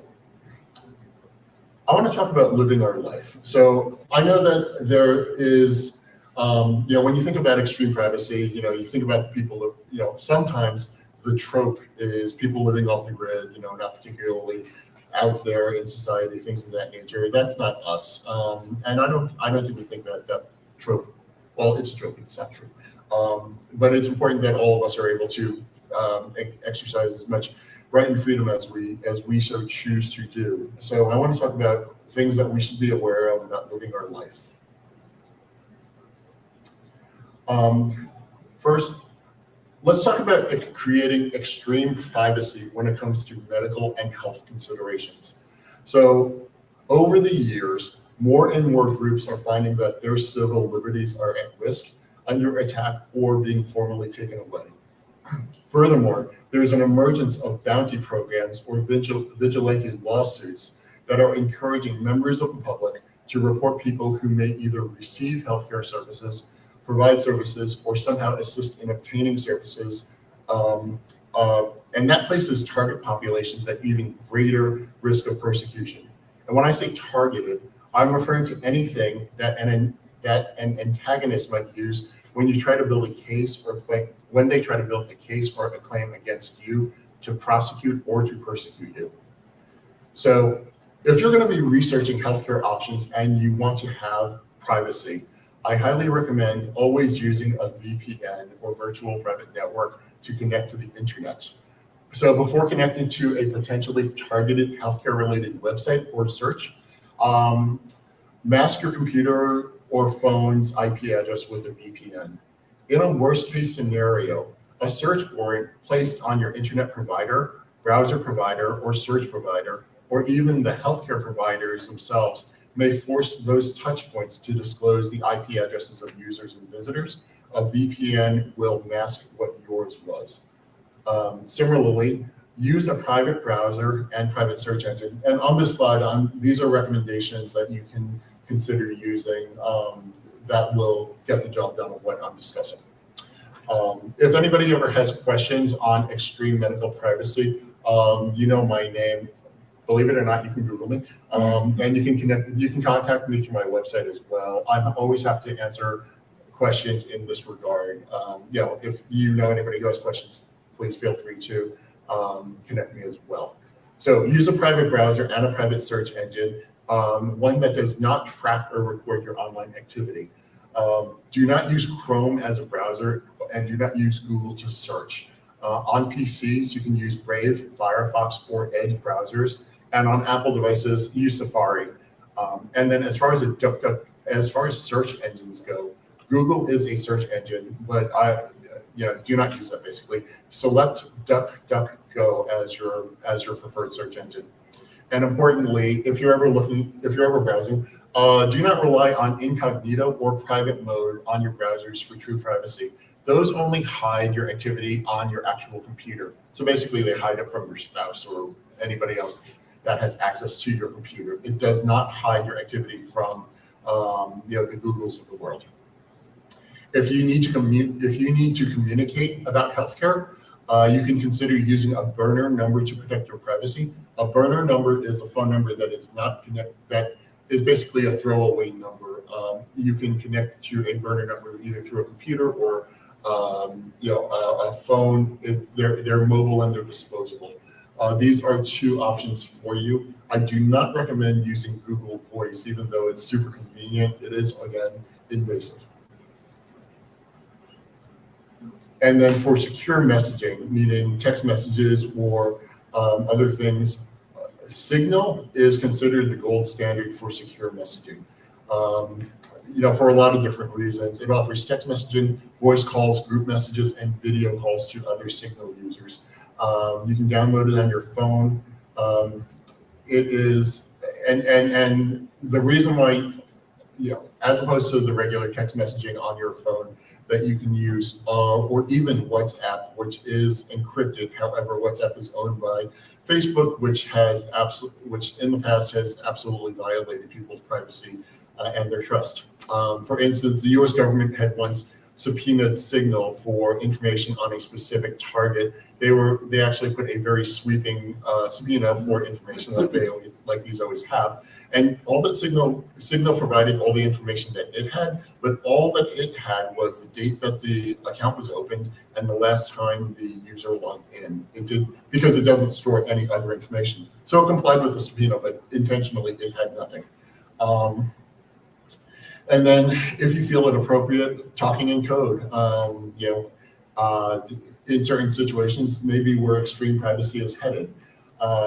I want to talk about living our life. So I know that there is, when you think about extreme privacy, you think about the people that, sometimes the trope is people living off the grid, not particularly out there in society, things of that nature. That's not us. And I don't even think that trope, well, it's a trope, it's not true. But it's important that all of us are able to exercise as much right and freedom as we so choose to do. So I want to talk about things that we should be aware of about living our life. First, let's talk about creating extreme privacy when it comes to medical and health considerations. So over the years, more and more groups are finding that their civil liberties are at risk, under attack, or being formally taken away. Furthermore, there's an emergence of bounty programs or vigilante lawsuits that are encouraging members of the public to report people who may either receive healthcare services, provide services, or somehow assist in obtaining services. And that places target populations at even greater risk of persecution. And when I say targeted, I'm referring to anything that an antagonist might use when you try to build a case or claim, when they try to build a case or a claim against you to prosecute or to persecute you. So if you're going to be researching healthcare options and you want to have privacy, I highly recommend always using a VPN or virtual private network to connect to the internet. So before connecting to a potentially targeted healthcare related website or search, mask your computer or phone's IP address with a VPN. In a worst case scenario, a search warrant placed on your internet provider, browser provider, or search provider, or even the healthcare providers themselves may force those touch points to disclose the IP addresses of users and visitors. A VPN will mask what yours was. Similarly, use a private browser and private search engine. And on this slide, these are recommendations that you can consider using that will get the job done of what I'm discussing. If anybody ever has questions on extreme medical privacy, you know my name. Believe it or not, you can Google me, and you can contact me through my website as well. I'm always happy to answer questions in this regard. If you know anybody who has questions, please feel free to connect me as well. So use a private browser and a private search engine, one that does not track or record your online activity. Do not use Chrome as a browser and do not use Google to search. On PCs, you can use Brave, Firefox, or Edge browsers. And on Apple devices, use Safari. And then as far as search engines go, Google is a search engine, but do not use that basically. Select DuckDuckGo as your preferred search engine. And importantly, if you're ever browsing, do not rely on incognito or private mode on your browsers for true privacy. Those only hide your activity on your actual computer. So basically they hide it from your spouse or anybody else that has access to your computer. It does not hide your activity from the Googles of the world. If you need to communicate about healthcare, you can consider using a burner number to protect your privacy. A burner number is a phone number that is not that is basically a throwaway number. You can connect to a burner number either through a computer or a phone. They're mobile and they're disposable. These are two options for you. I do not recommend using Google Voice, even though it's super convenient. It is, again, invasive. And then for secure messaging, meaning text messages or other things, Signal is considered the gold standard for secure messaging. For a lot of different reasons. It offers text messaging, voice calls, group messages, and video calls to other Signal users. You can download it on your phone. It is, and the reason why, as opposed to the regular text messaging on your phone that you can use, or even WhatsApp, which is encrypted. However, WhatsApp is owned by Facebook, which in the past has absolutely violated people's privacy and their trust. For instance, the U.S. government had once subpoenaed Signal for information on a specific target. They actually put a very sweeping subpoena for information like these always have. And all that Signal provided all the information that it had, but all that it had was the date that the account was opened and the last time the user logged in. Because it doesn't store any other information. So it complied with the subpoena, but intentionally it had nothing. And then if you feel it appropriate, talking in code, in certain situations, maybe where extreme privacy is headed,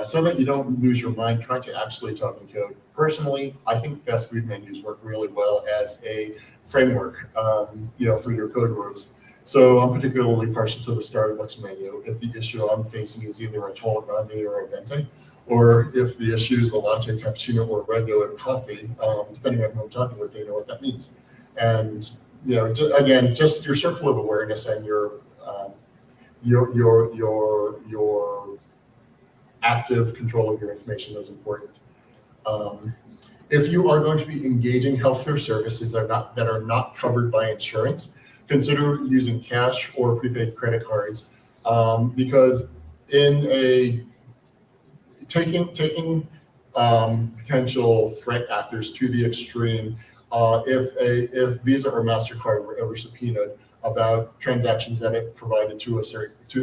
so that you don't lose your mind trying to actually talk in code. Personally, I think fast food menus work really well as a framework, for your code words. So I'm particularly partial to the Starbucks menu if the issue I'm facing is either a tall grande or a venti, or if the issue is a latte, cappuccino, or regular coffee, depending on who I'm talking with, they know what that means. And again, just your circle of awareness and your active control of your information is important. If you are going to be engaging healthcare services that are not covered by insurance, consider using cash or prepaid credit cards, because in taking potential threat actors to the extreme, if Visa or MasterCard were ever subpoenaed about transactions that it provided to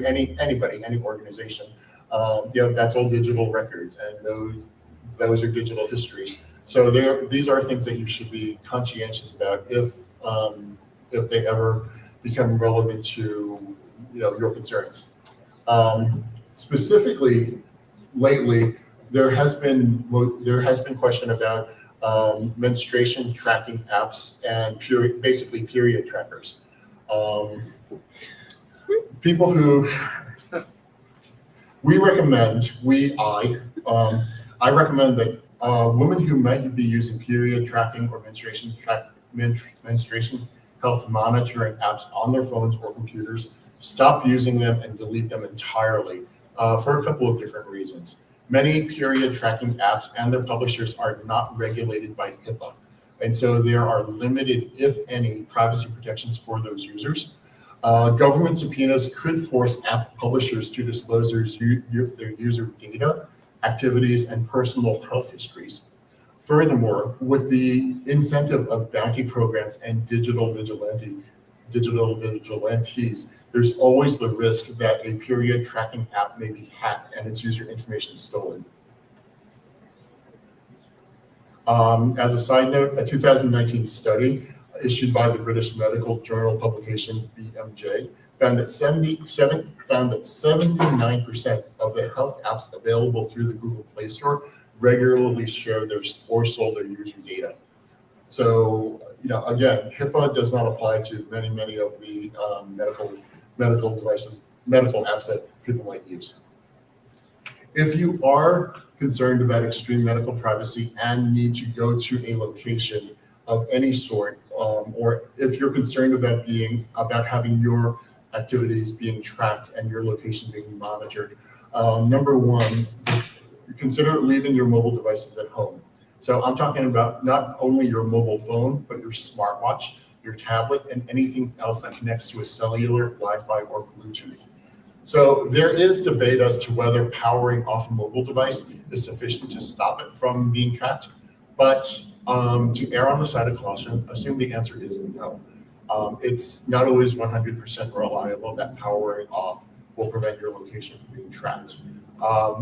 anybody, any organization, that's all digital records, and those are digital histories. So these are things that you should be conscientious about if they ever become relevant to your concerns. Specifically, lately there has been question about menstruation tracking apps and basically period trackers. People who I recommend that women who might be using period tracking or menstruation health monitoring apps on their phones or computers stop using them and delete them entirely for a couple of different reasons. Many period tracking apps and their publishers are not regulated by HIPAA. And so there are limited, if any, privacy protections for those users. Government subpoenas could force app publishers to disclose their user data, activities, and personal health histories. Furthermore, with the incentive of bounty programs and digital vigilantes, there's always the risk that a period tracking app may be hacked and its user information stolen. As a side note, a 2019 study issued by the British medical journal publication BMJ found that 79% of the health apps available through the Google Play Store regularly share or sold their user data. So, again, HIPAA does not apply to many of the medical devices, medical apps that people might use. If you are concerned about extreme medical privacy and need to go to a location of any sort, or if you're concerned about having your activities being tracked and your location being monitored, number one, consider leaving your mobile devices at home. So I'm talking about not only your mobile phone, but your smartwatch, your tablet, and anything else that connects to a cellular, Wi-Fi, or Bluetooth. So there is debate as to whether powering off a mobile device is sufficient to stop it from being tracked, but to err on the side of caution, assume the answer is no. It's not always 100% reliable that powering off will prevent your location from being tracked.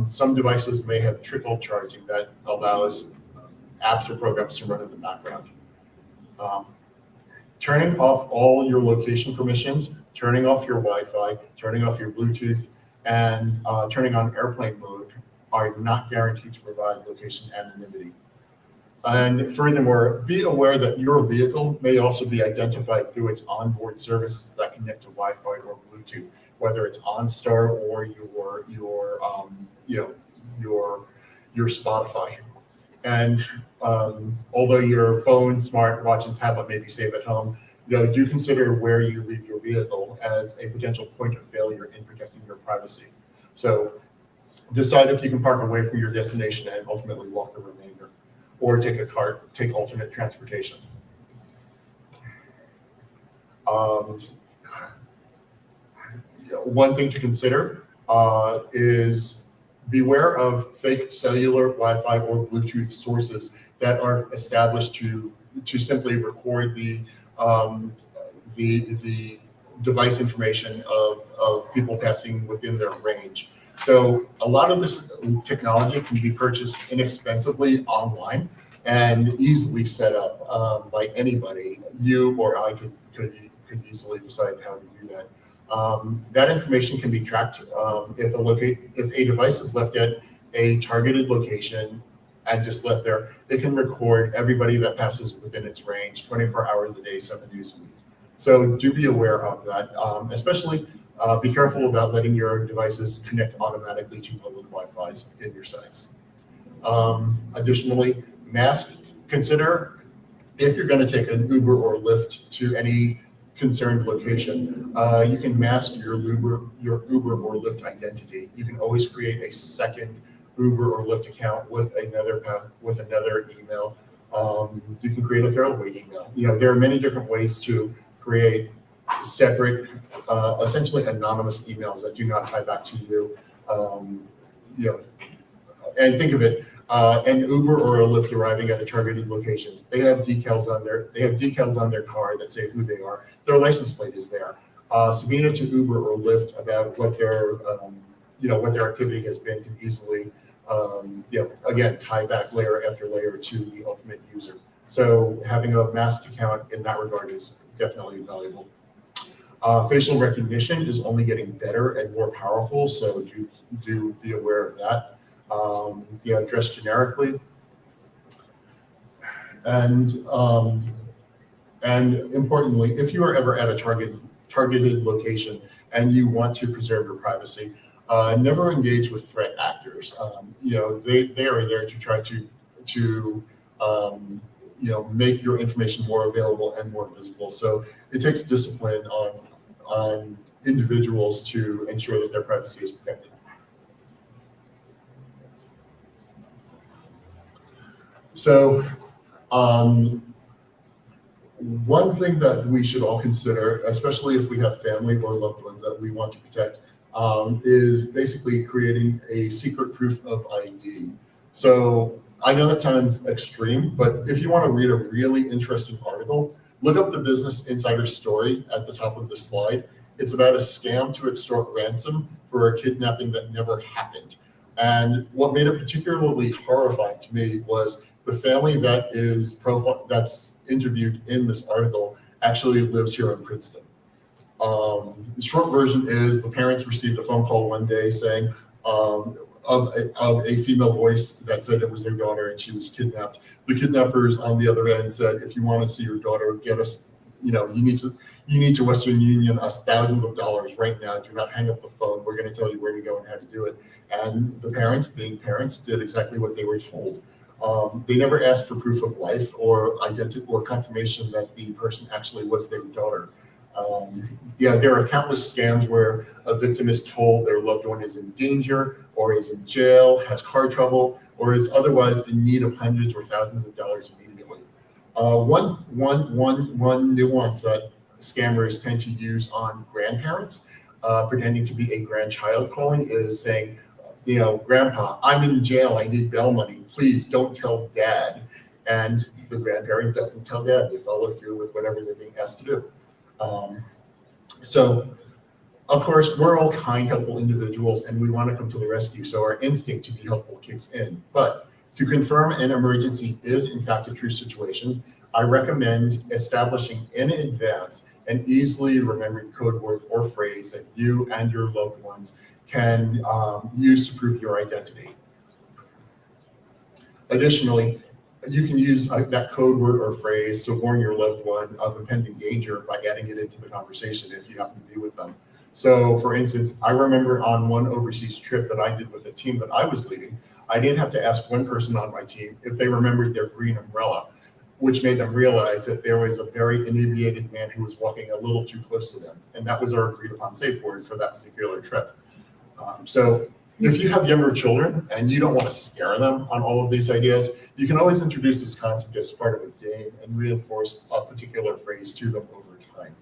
Some devices may have trickle charging that allows apps or programs to run in the background. Turning off all your location permissions, turning off your Wi-Fi, turning off your Bluetooth, and turning on airplane mode are not guaranteed to provide location anonymity. And furthermore, be aware that your vehicle may also be identified through its onboard services that connect to Wi-Fi or Bluetooth, whether it's OnStar or your Spotify. And although your phone, smartwatch, and tablet may be safe at home, do consider where you leave your vehicle as a potential point of failure in protecting your privacy. So decide if you can park away from your destination and ultimately walk the remainder, or take alternate transportation. One thing to consider is beware of fake cellular, Wi-Fi, or Bluetooth sources that are established to simply record the device information of people passing within their range. So a lot of this technology can be purchased inexpensively online and easily set up by anybody. You or I could easily decide how to do that. That information can be tracked. If a device is left at a targeted location and just left there, it can record everybody that passes within its range 24 hours a day, 7 days a week. So do be aware of that, especially be careful about letting your devices connect automatically to public Wi-Fi's in your settings. Additionally, consider if you're going to take an Uber or Lyft to any concerned location, you can mask your Uber or Lyft identity. You can always create a second Uber or Lyft account with another email. You can create a throwaway email. There are many different ways to create separate, essentially anonymous emails that do not tie back to you. And think of it, an Uber or a Lyft arriving at a targeted location. They have decals on their car that say who they are. Their license plate is there. Subpoena to Uber or Lyft about what their activity has been can easily, again, tie back layer after layer to the ultimate user. So having a masked account in that regard is definitely valuable. Facial recognition is only getting better and more powerful, so do be aware of that. Dress generically, and importantly, if you are ever at a targeted location and you want to preserve your privacy, never engage with threat actors. They are there to try to make your information more available and more visible. So it takes discipline on individuals to ensure that their privacy is protected. So one thing that we should all consider, especially if we have family or loved ones that we want to protect, is basically creating a secret proof of ID. So I know that sounds extreme, but if you want to read a really interesting article, look up the Business Insider story at the top of the slide. It's about a scam to extort ransom for a kidnapping that never happened. And what made it particularly horrifying to me was the family that's interviewed in this article actually lives here in Princeton. The short version is the parents received a phone call one day saying of a female voice that said it was their daughter and she was kidnapped. The kidnappers on the other end said, if you want to see your daughter, get us, you need to Western Union us thousands of dollars right now. Do not hang up the phone. we're going to tell you where to go and how to do it. And the parents, being parents, did exactly what they were told. They never asked for proof of life or identity or confirmation that the person actually was their daughter. There are countless scams where a victim is told their loved one is in danger or is in jail, has car trouble, or is otherwise in need of hundreds or thousands of dollars immediately. One nuance that scammers tend to use on grandparents, pretending to be a grandchild calling, is saying, Grandpa, I'm in jail, I need bail money, please don't tell Dad. And the grandparent doesn't tell Dad, they follow through with whatever they're being asked to do. So, of course, we're all kind, helpful individuals, and we want to come to the rescue, so our instinct to be helpful kicks in. But to confirm an emergency is, in fact, a true situation, I recommend establishing in advance an easily remembered code word or phrase that you and your loved ones can use to prove your identity. Additionally, you can use that code word or phrase to warn your loved one of impending danger by adding it into the conversation if you happen to be with them. So, for instance, I remember on one overseas trip that I did with a team that I was leading, I did have to ask one person on my team if they remembered their green umbrella, which made them realize that there was a very inebriated man who was walking a little too close to them. And that was our agreed upon safe word for that particular trip. So if you have younger children and you don't want to scare them on all of these ideas, you can always introduce this concept as part of a game and reinforce a particular phrase to them over time.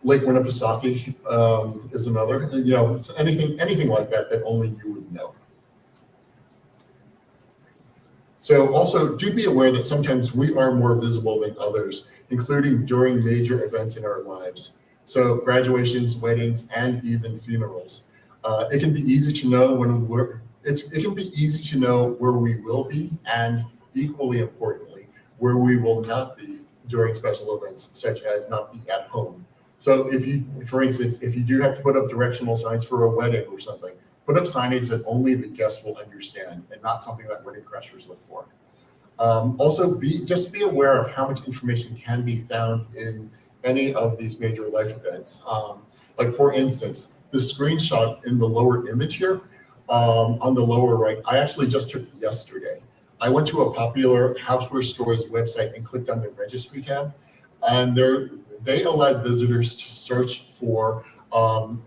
Lake Winnipesaukee is another, it's anything like that that only you would know. So also do be aware that sometimes we are more visible than others, including during major events in our lives. So graduations, weddings, and even funerals. It can be easy to know where we will be, and equally importantly, where we will not be during special events, such as not be at home. So for instance, if you do have to put up directional signs for a wedding or something, put up signage that only the guest will understand and not something that wedding crashers look for. Also, be aware of how much information can be found in any of these major life events. Like for instance, the screenshot in the lower image here, on the lower right, I actually just took yesterday. I went to a popular houseware store's website and clicked on the registry tab, and they allowed visitors to search for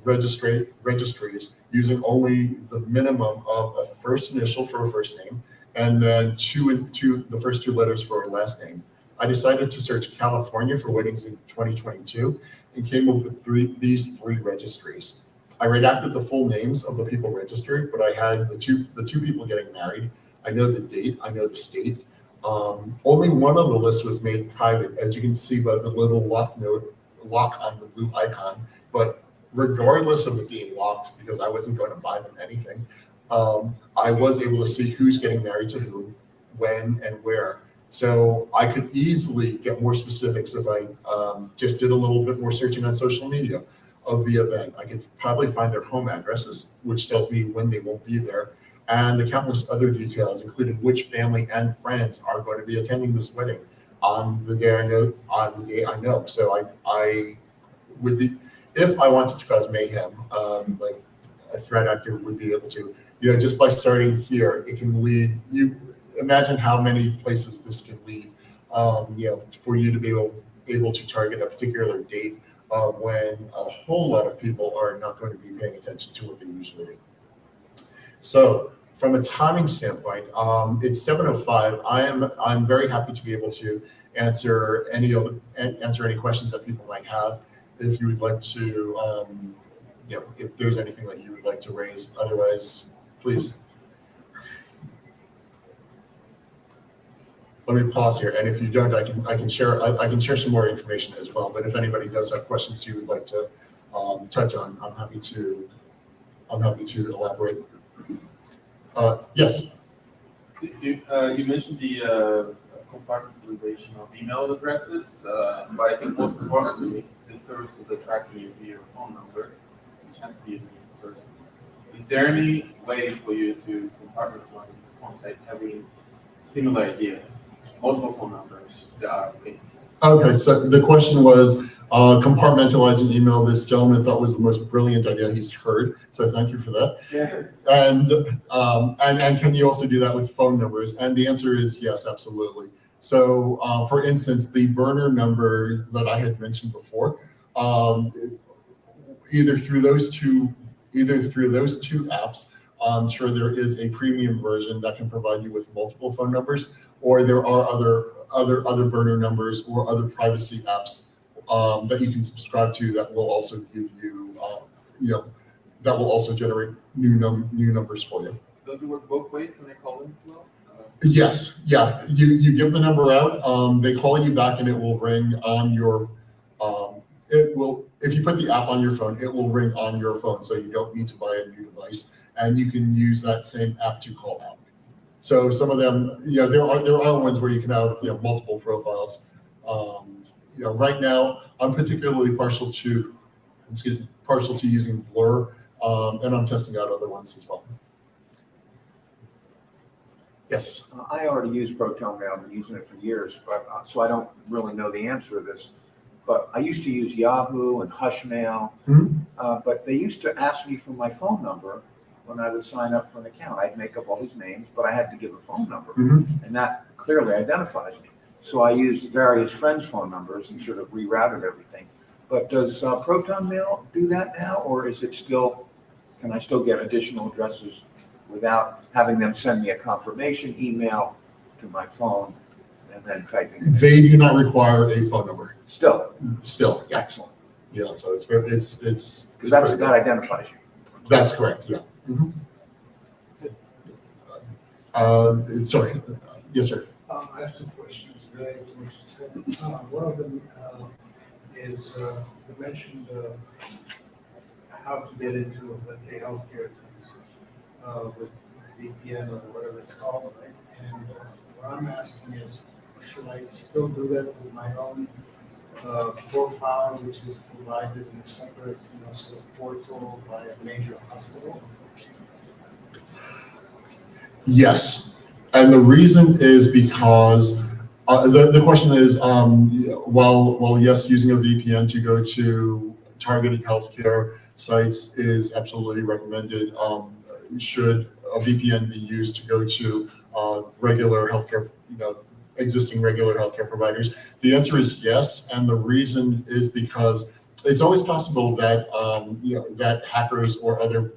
registries using only the minimum of a first initial for a first name, and then the first two letters for a last name. I decided to search California for weddings in 2022 and came up with these three registries. I redacted the full names of the people registered, but I had the two people getting married. I know the date, I know the state. Only one of the lists was made private, as you can see by the little lock on the blue icon. But regardless of it being locked, because I wasn't going to buy them anything, I was able to see who's getting married to whom, when, and where. So I could easily get more specifics if I just did a little bit more searching on social media of the event. I could probably find their home addresses, which tells me when they won't be there, and the countless other details, including which family and friends are going to be attending this wedding on the day I know. So I would be, if I wanted to cause mayhem, like a threat actor would be able to, just by starting here, it can lead you. Imagine how many places this can lead, for you to be able to target a particular date when a whole lot of people are not going to be paying attention to what they usually do. So from a timing standpoint, it's 7:05. I'm very happy to be able to answer any questions that people might have. If you would like to, if there's anything that you would like to raise, otherwise, please. Let me pause here, and if you don't, I can share some more information as well. But if anybody does have questions you would like to touch on, I'm happy to elaborate. Yes. You mentioned the compartmentalization of email addresses, but I think most importantly, this service is tracking you via your phone number, which has to be a unique person. Is there any way for you to compartmentalize the contact having similar idea? Multiple phone numbers that are linked. Okay, so the question was, Compartmentalizing email, this gentleman thought was the most brilliant idea he's heard. So thank you for that. Yeah. And can you also do that with phone numbers? And the answer is yes, absolutely. So for instance, the burner number that I had mentioned before, either through those two apps, I'm sure there is a premium version that can provide you with multiple phone numbers, or there are other burner numbers or other privacy apps that you can subscribe to that will also give you, that will also generate new numbers for you. Does it work both ways when they call in as well? Yes, yeah. You give the number out, they call you back, and it will ring on your. If you put the app on your phone, it will ring on your phone, so you don't need to buy a new device, and you can use that same app to call out. So some of them, there are ones where you can have multiple profiles. Right now I'm particularly partial to using Blur, and I'm testing out other ones as well. Yes. I already use Proton Mail. I've been using it for years, but so I don't really know the answer to this. But I used to use Yahoo and Hushmail, but they used to ask me for my phone number when I would sign up for an account. I'd make up all these names, but I had to give a phone number, and that clearly identifies me. So I used various friends' phone numbers and sort of rerouted everything. But does Proton Mail do that now, or is it still? Can I still get additional addresses without having them send me a confirmation email to my phone and then typing? They do not require a phone number. Still, yeah. excellent. Yeah, so it's Because that identifies you. That's correct. Yeah. Sorry. Yes, sir. I have two questions related to what you said. One of them is you mentioned how to get into, let's say, healthcare things with VPN or whatever it's called. Right? And what I'm asking is, should I still do that with my own profile, which is provided in a separate, sort of portal by a major hospital? Yes, and the reason is because the question is, while yes, using a VPN to go to targeted healthcare sites is absolutely recommended. Should a VPN be used to go to regular healthcare, existing regular healthcare providers? The answer is yes, and the reason is because it's always possible that that hackers or other,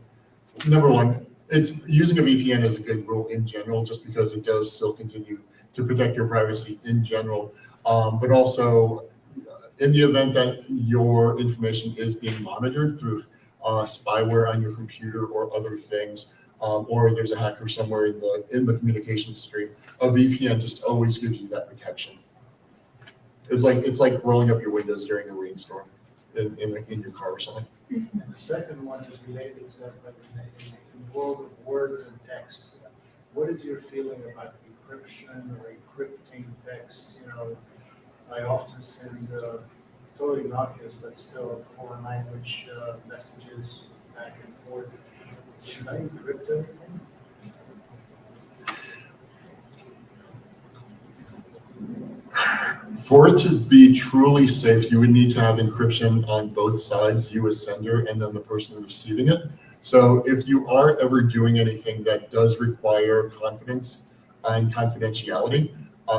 number one, it's using a VPN is a good rule in general, just because it does still continue to protect your privacy in general, but also in the event that your information is being monitored through spyware on your computer or other things, or there's a hacker somewhere in the communication stream, a VPN just always gives you that protection. It's like rolling up your windows during a rainstorm in your car or something. And the second one is related to that, but in the world of words and text. What is your feeling about encryption or encrypting text? I often send totally innocuous, but still foreign language messages back and forth. Should I encrypt everything? For it to be truly safe, you would need to have encryption on both sides, you as sender and then the person receiving it. So if you are ever doing anything that does require confidence and confidentiality,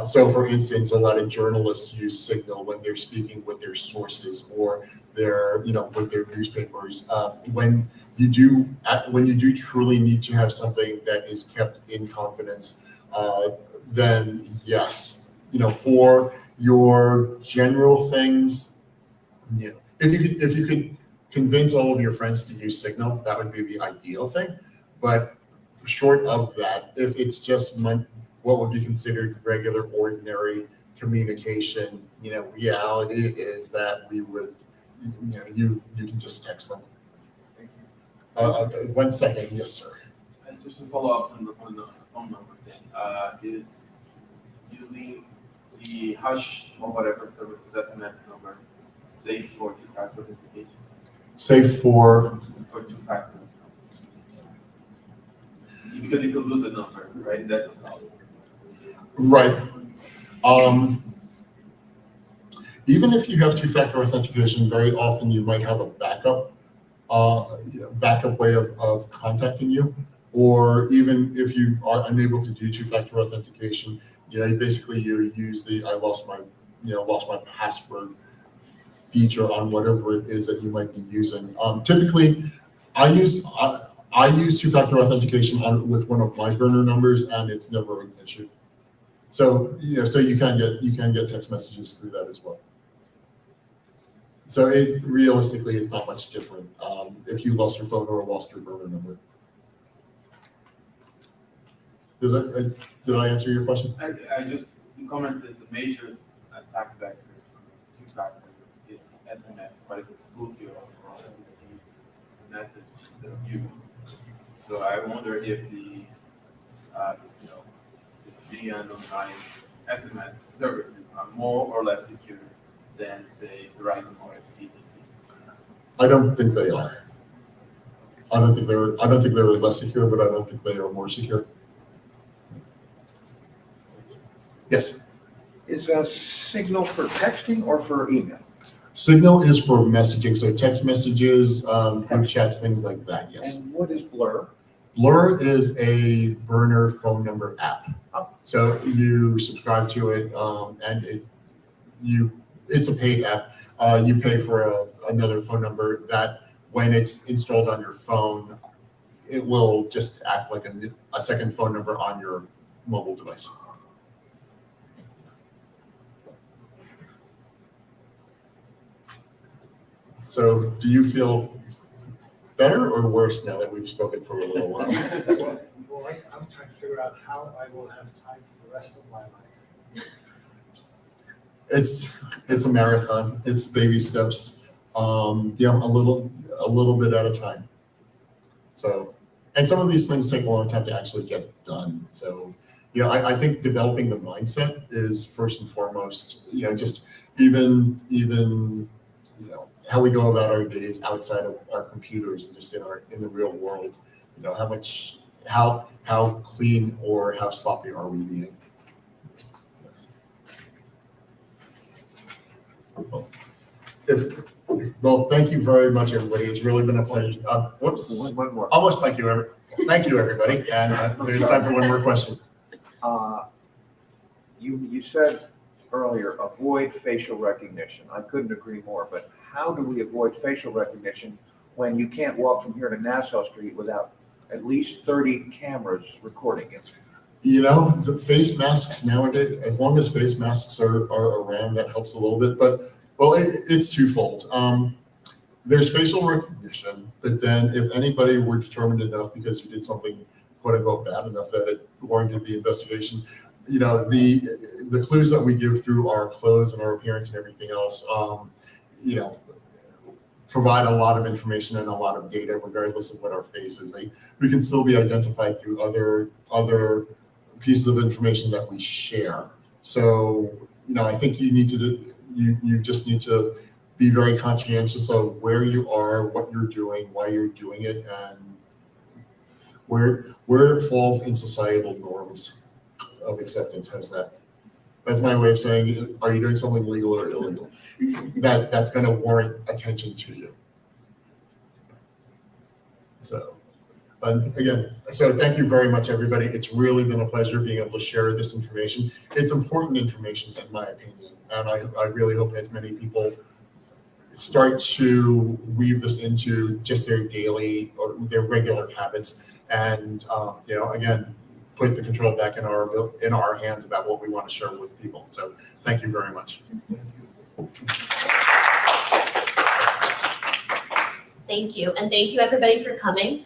so for instance, a lot of journalists use Signal when they're speaking with their sources or their, with their newspapers. When you do truly need to have something that is kept in confidence, then yes. For your general things, if you could convince all of your friends to use Signal, that would be the ideal thing. But short of that, if it's just what would be considered regular, ordinary communication, reality is that we would, you can just text them. 1 second, yes, sir. Just to follow up on the phone number thing, is using the Hush or whatever services SMS number safe for two-factor authentication? Safe for two-factor. Because you could lose a number, right? That's a problem. Right. Even if you have two-factor authentication, very often you might have a backup, backup way of contacting you. Or even if you are unable to do two-factor authentication, basically you use the lost my password feature on whatever it is that you might be using. Typically, I use two-factor authentication with one of my burner numbers, and it's never an issue. So so you can get text messages through that as well. So realistically, it's not much different if you lost your phone or lost your burner number. Did I answer your question? I just, the comment is the major attack vector, two-factor, is SMS, but if it's spoof, you also receive a message instead of you. So I wonder if the, if the anonymized SMS services are more or less secure than, say, Verizon or AT&T. I don't think they are. I don't think they're less secure, but I don't think they are more secure. Yes. Is a Signal for texting or for email? Signal is for messaging, so text messages, group chats, things like that. Yes. And what is Blur? Blur is a burner phone number app. Oh. So you subscribe to it, and it's a paid app. You pay for another phone number that, when it's installed on your phone, it will just act like a second phone number on your mobile device. So do you feel better or worse now that we've spoken for a little while? Well, I'm trying to figure out how I will have time for the rest of my life. It's a marathon. It's baby steps. A little bit at a time. So, and some of these things take a long time to actually get done. So, I think developing the mindset is first and foremost. Just even how we go about our days outside of our computers and just in the real world. How clean or how sloppy are we being? Well, thank you very much, everybody. It's really been a pleasure. Whoops. One more. Almost thank you, thank you, everybody. And there's time for one more question. You said earlier, avoid facial recognition. I couldn't agree more, but how do we avoid facial recognition when you can't walk from here to Nassau Street without at least 30 cameras recording it? The face masks nowadays, as long as face masks are around, that helps a little bit. But, it's twofold. There's facial recognition, but then if anybody were determined enough because you did something, quote unquote, bad enough that it warranted the investigation, the clues that we give through our clothes and our appearance and everything else, provide a lot of information and a lot of data, regardless of what our face is. We can still be identified through other pieces of information that we share. So, I think you just need to be very conscientious of where you are, what you're doing, why you're doing it, and where it falls in societal norms of acceptance. How's that? That's my way of saying, are you doing something legal or illegal? That's going to warrant attention to you. So, again, thank you very much, everybody. It's really been a pleasure being able to share this information. It's important information, in my opinion, and I really hope as many people start to weave this into just their daily or their regular habits, and again, put the control back in our hands about what we want to share with people. So thank you very much. Thank you. And thank you, everybody, for coming.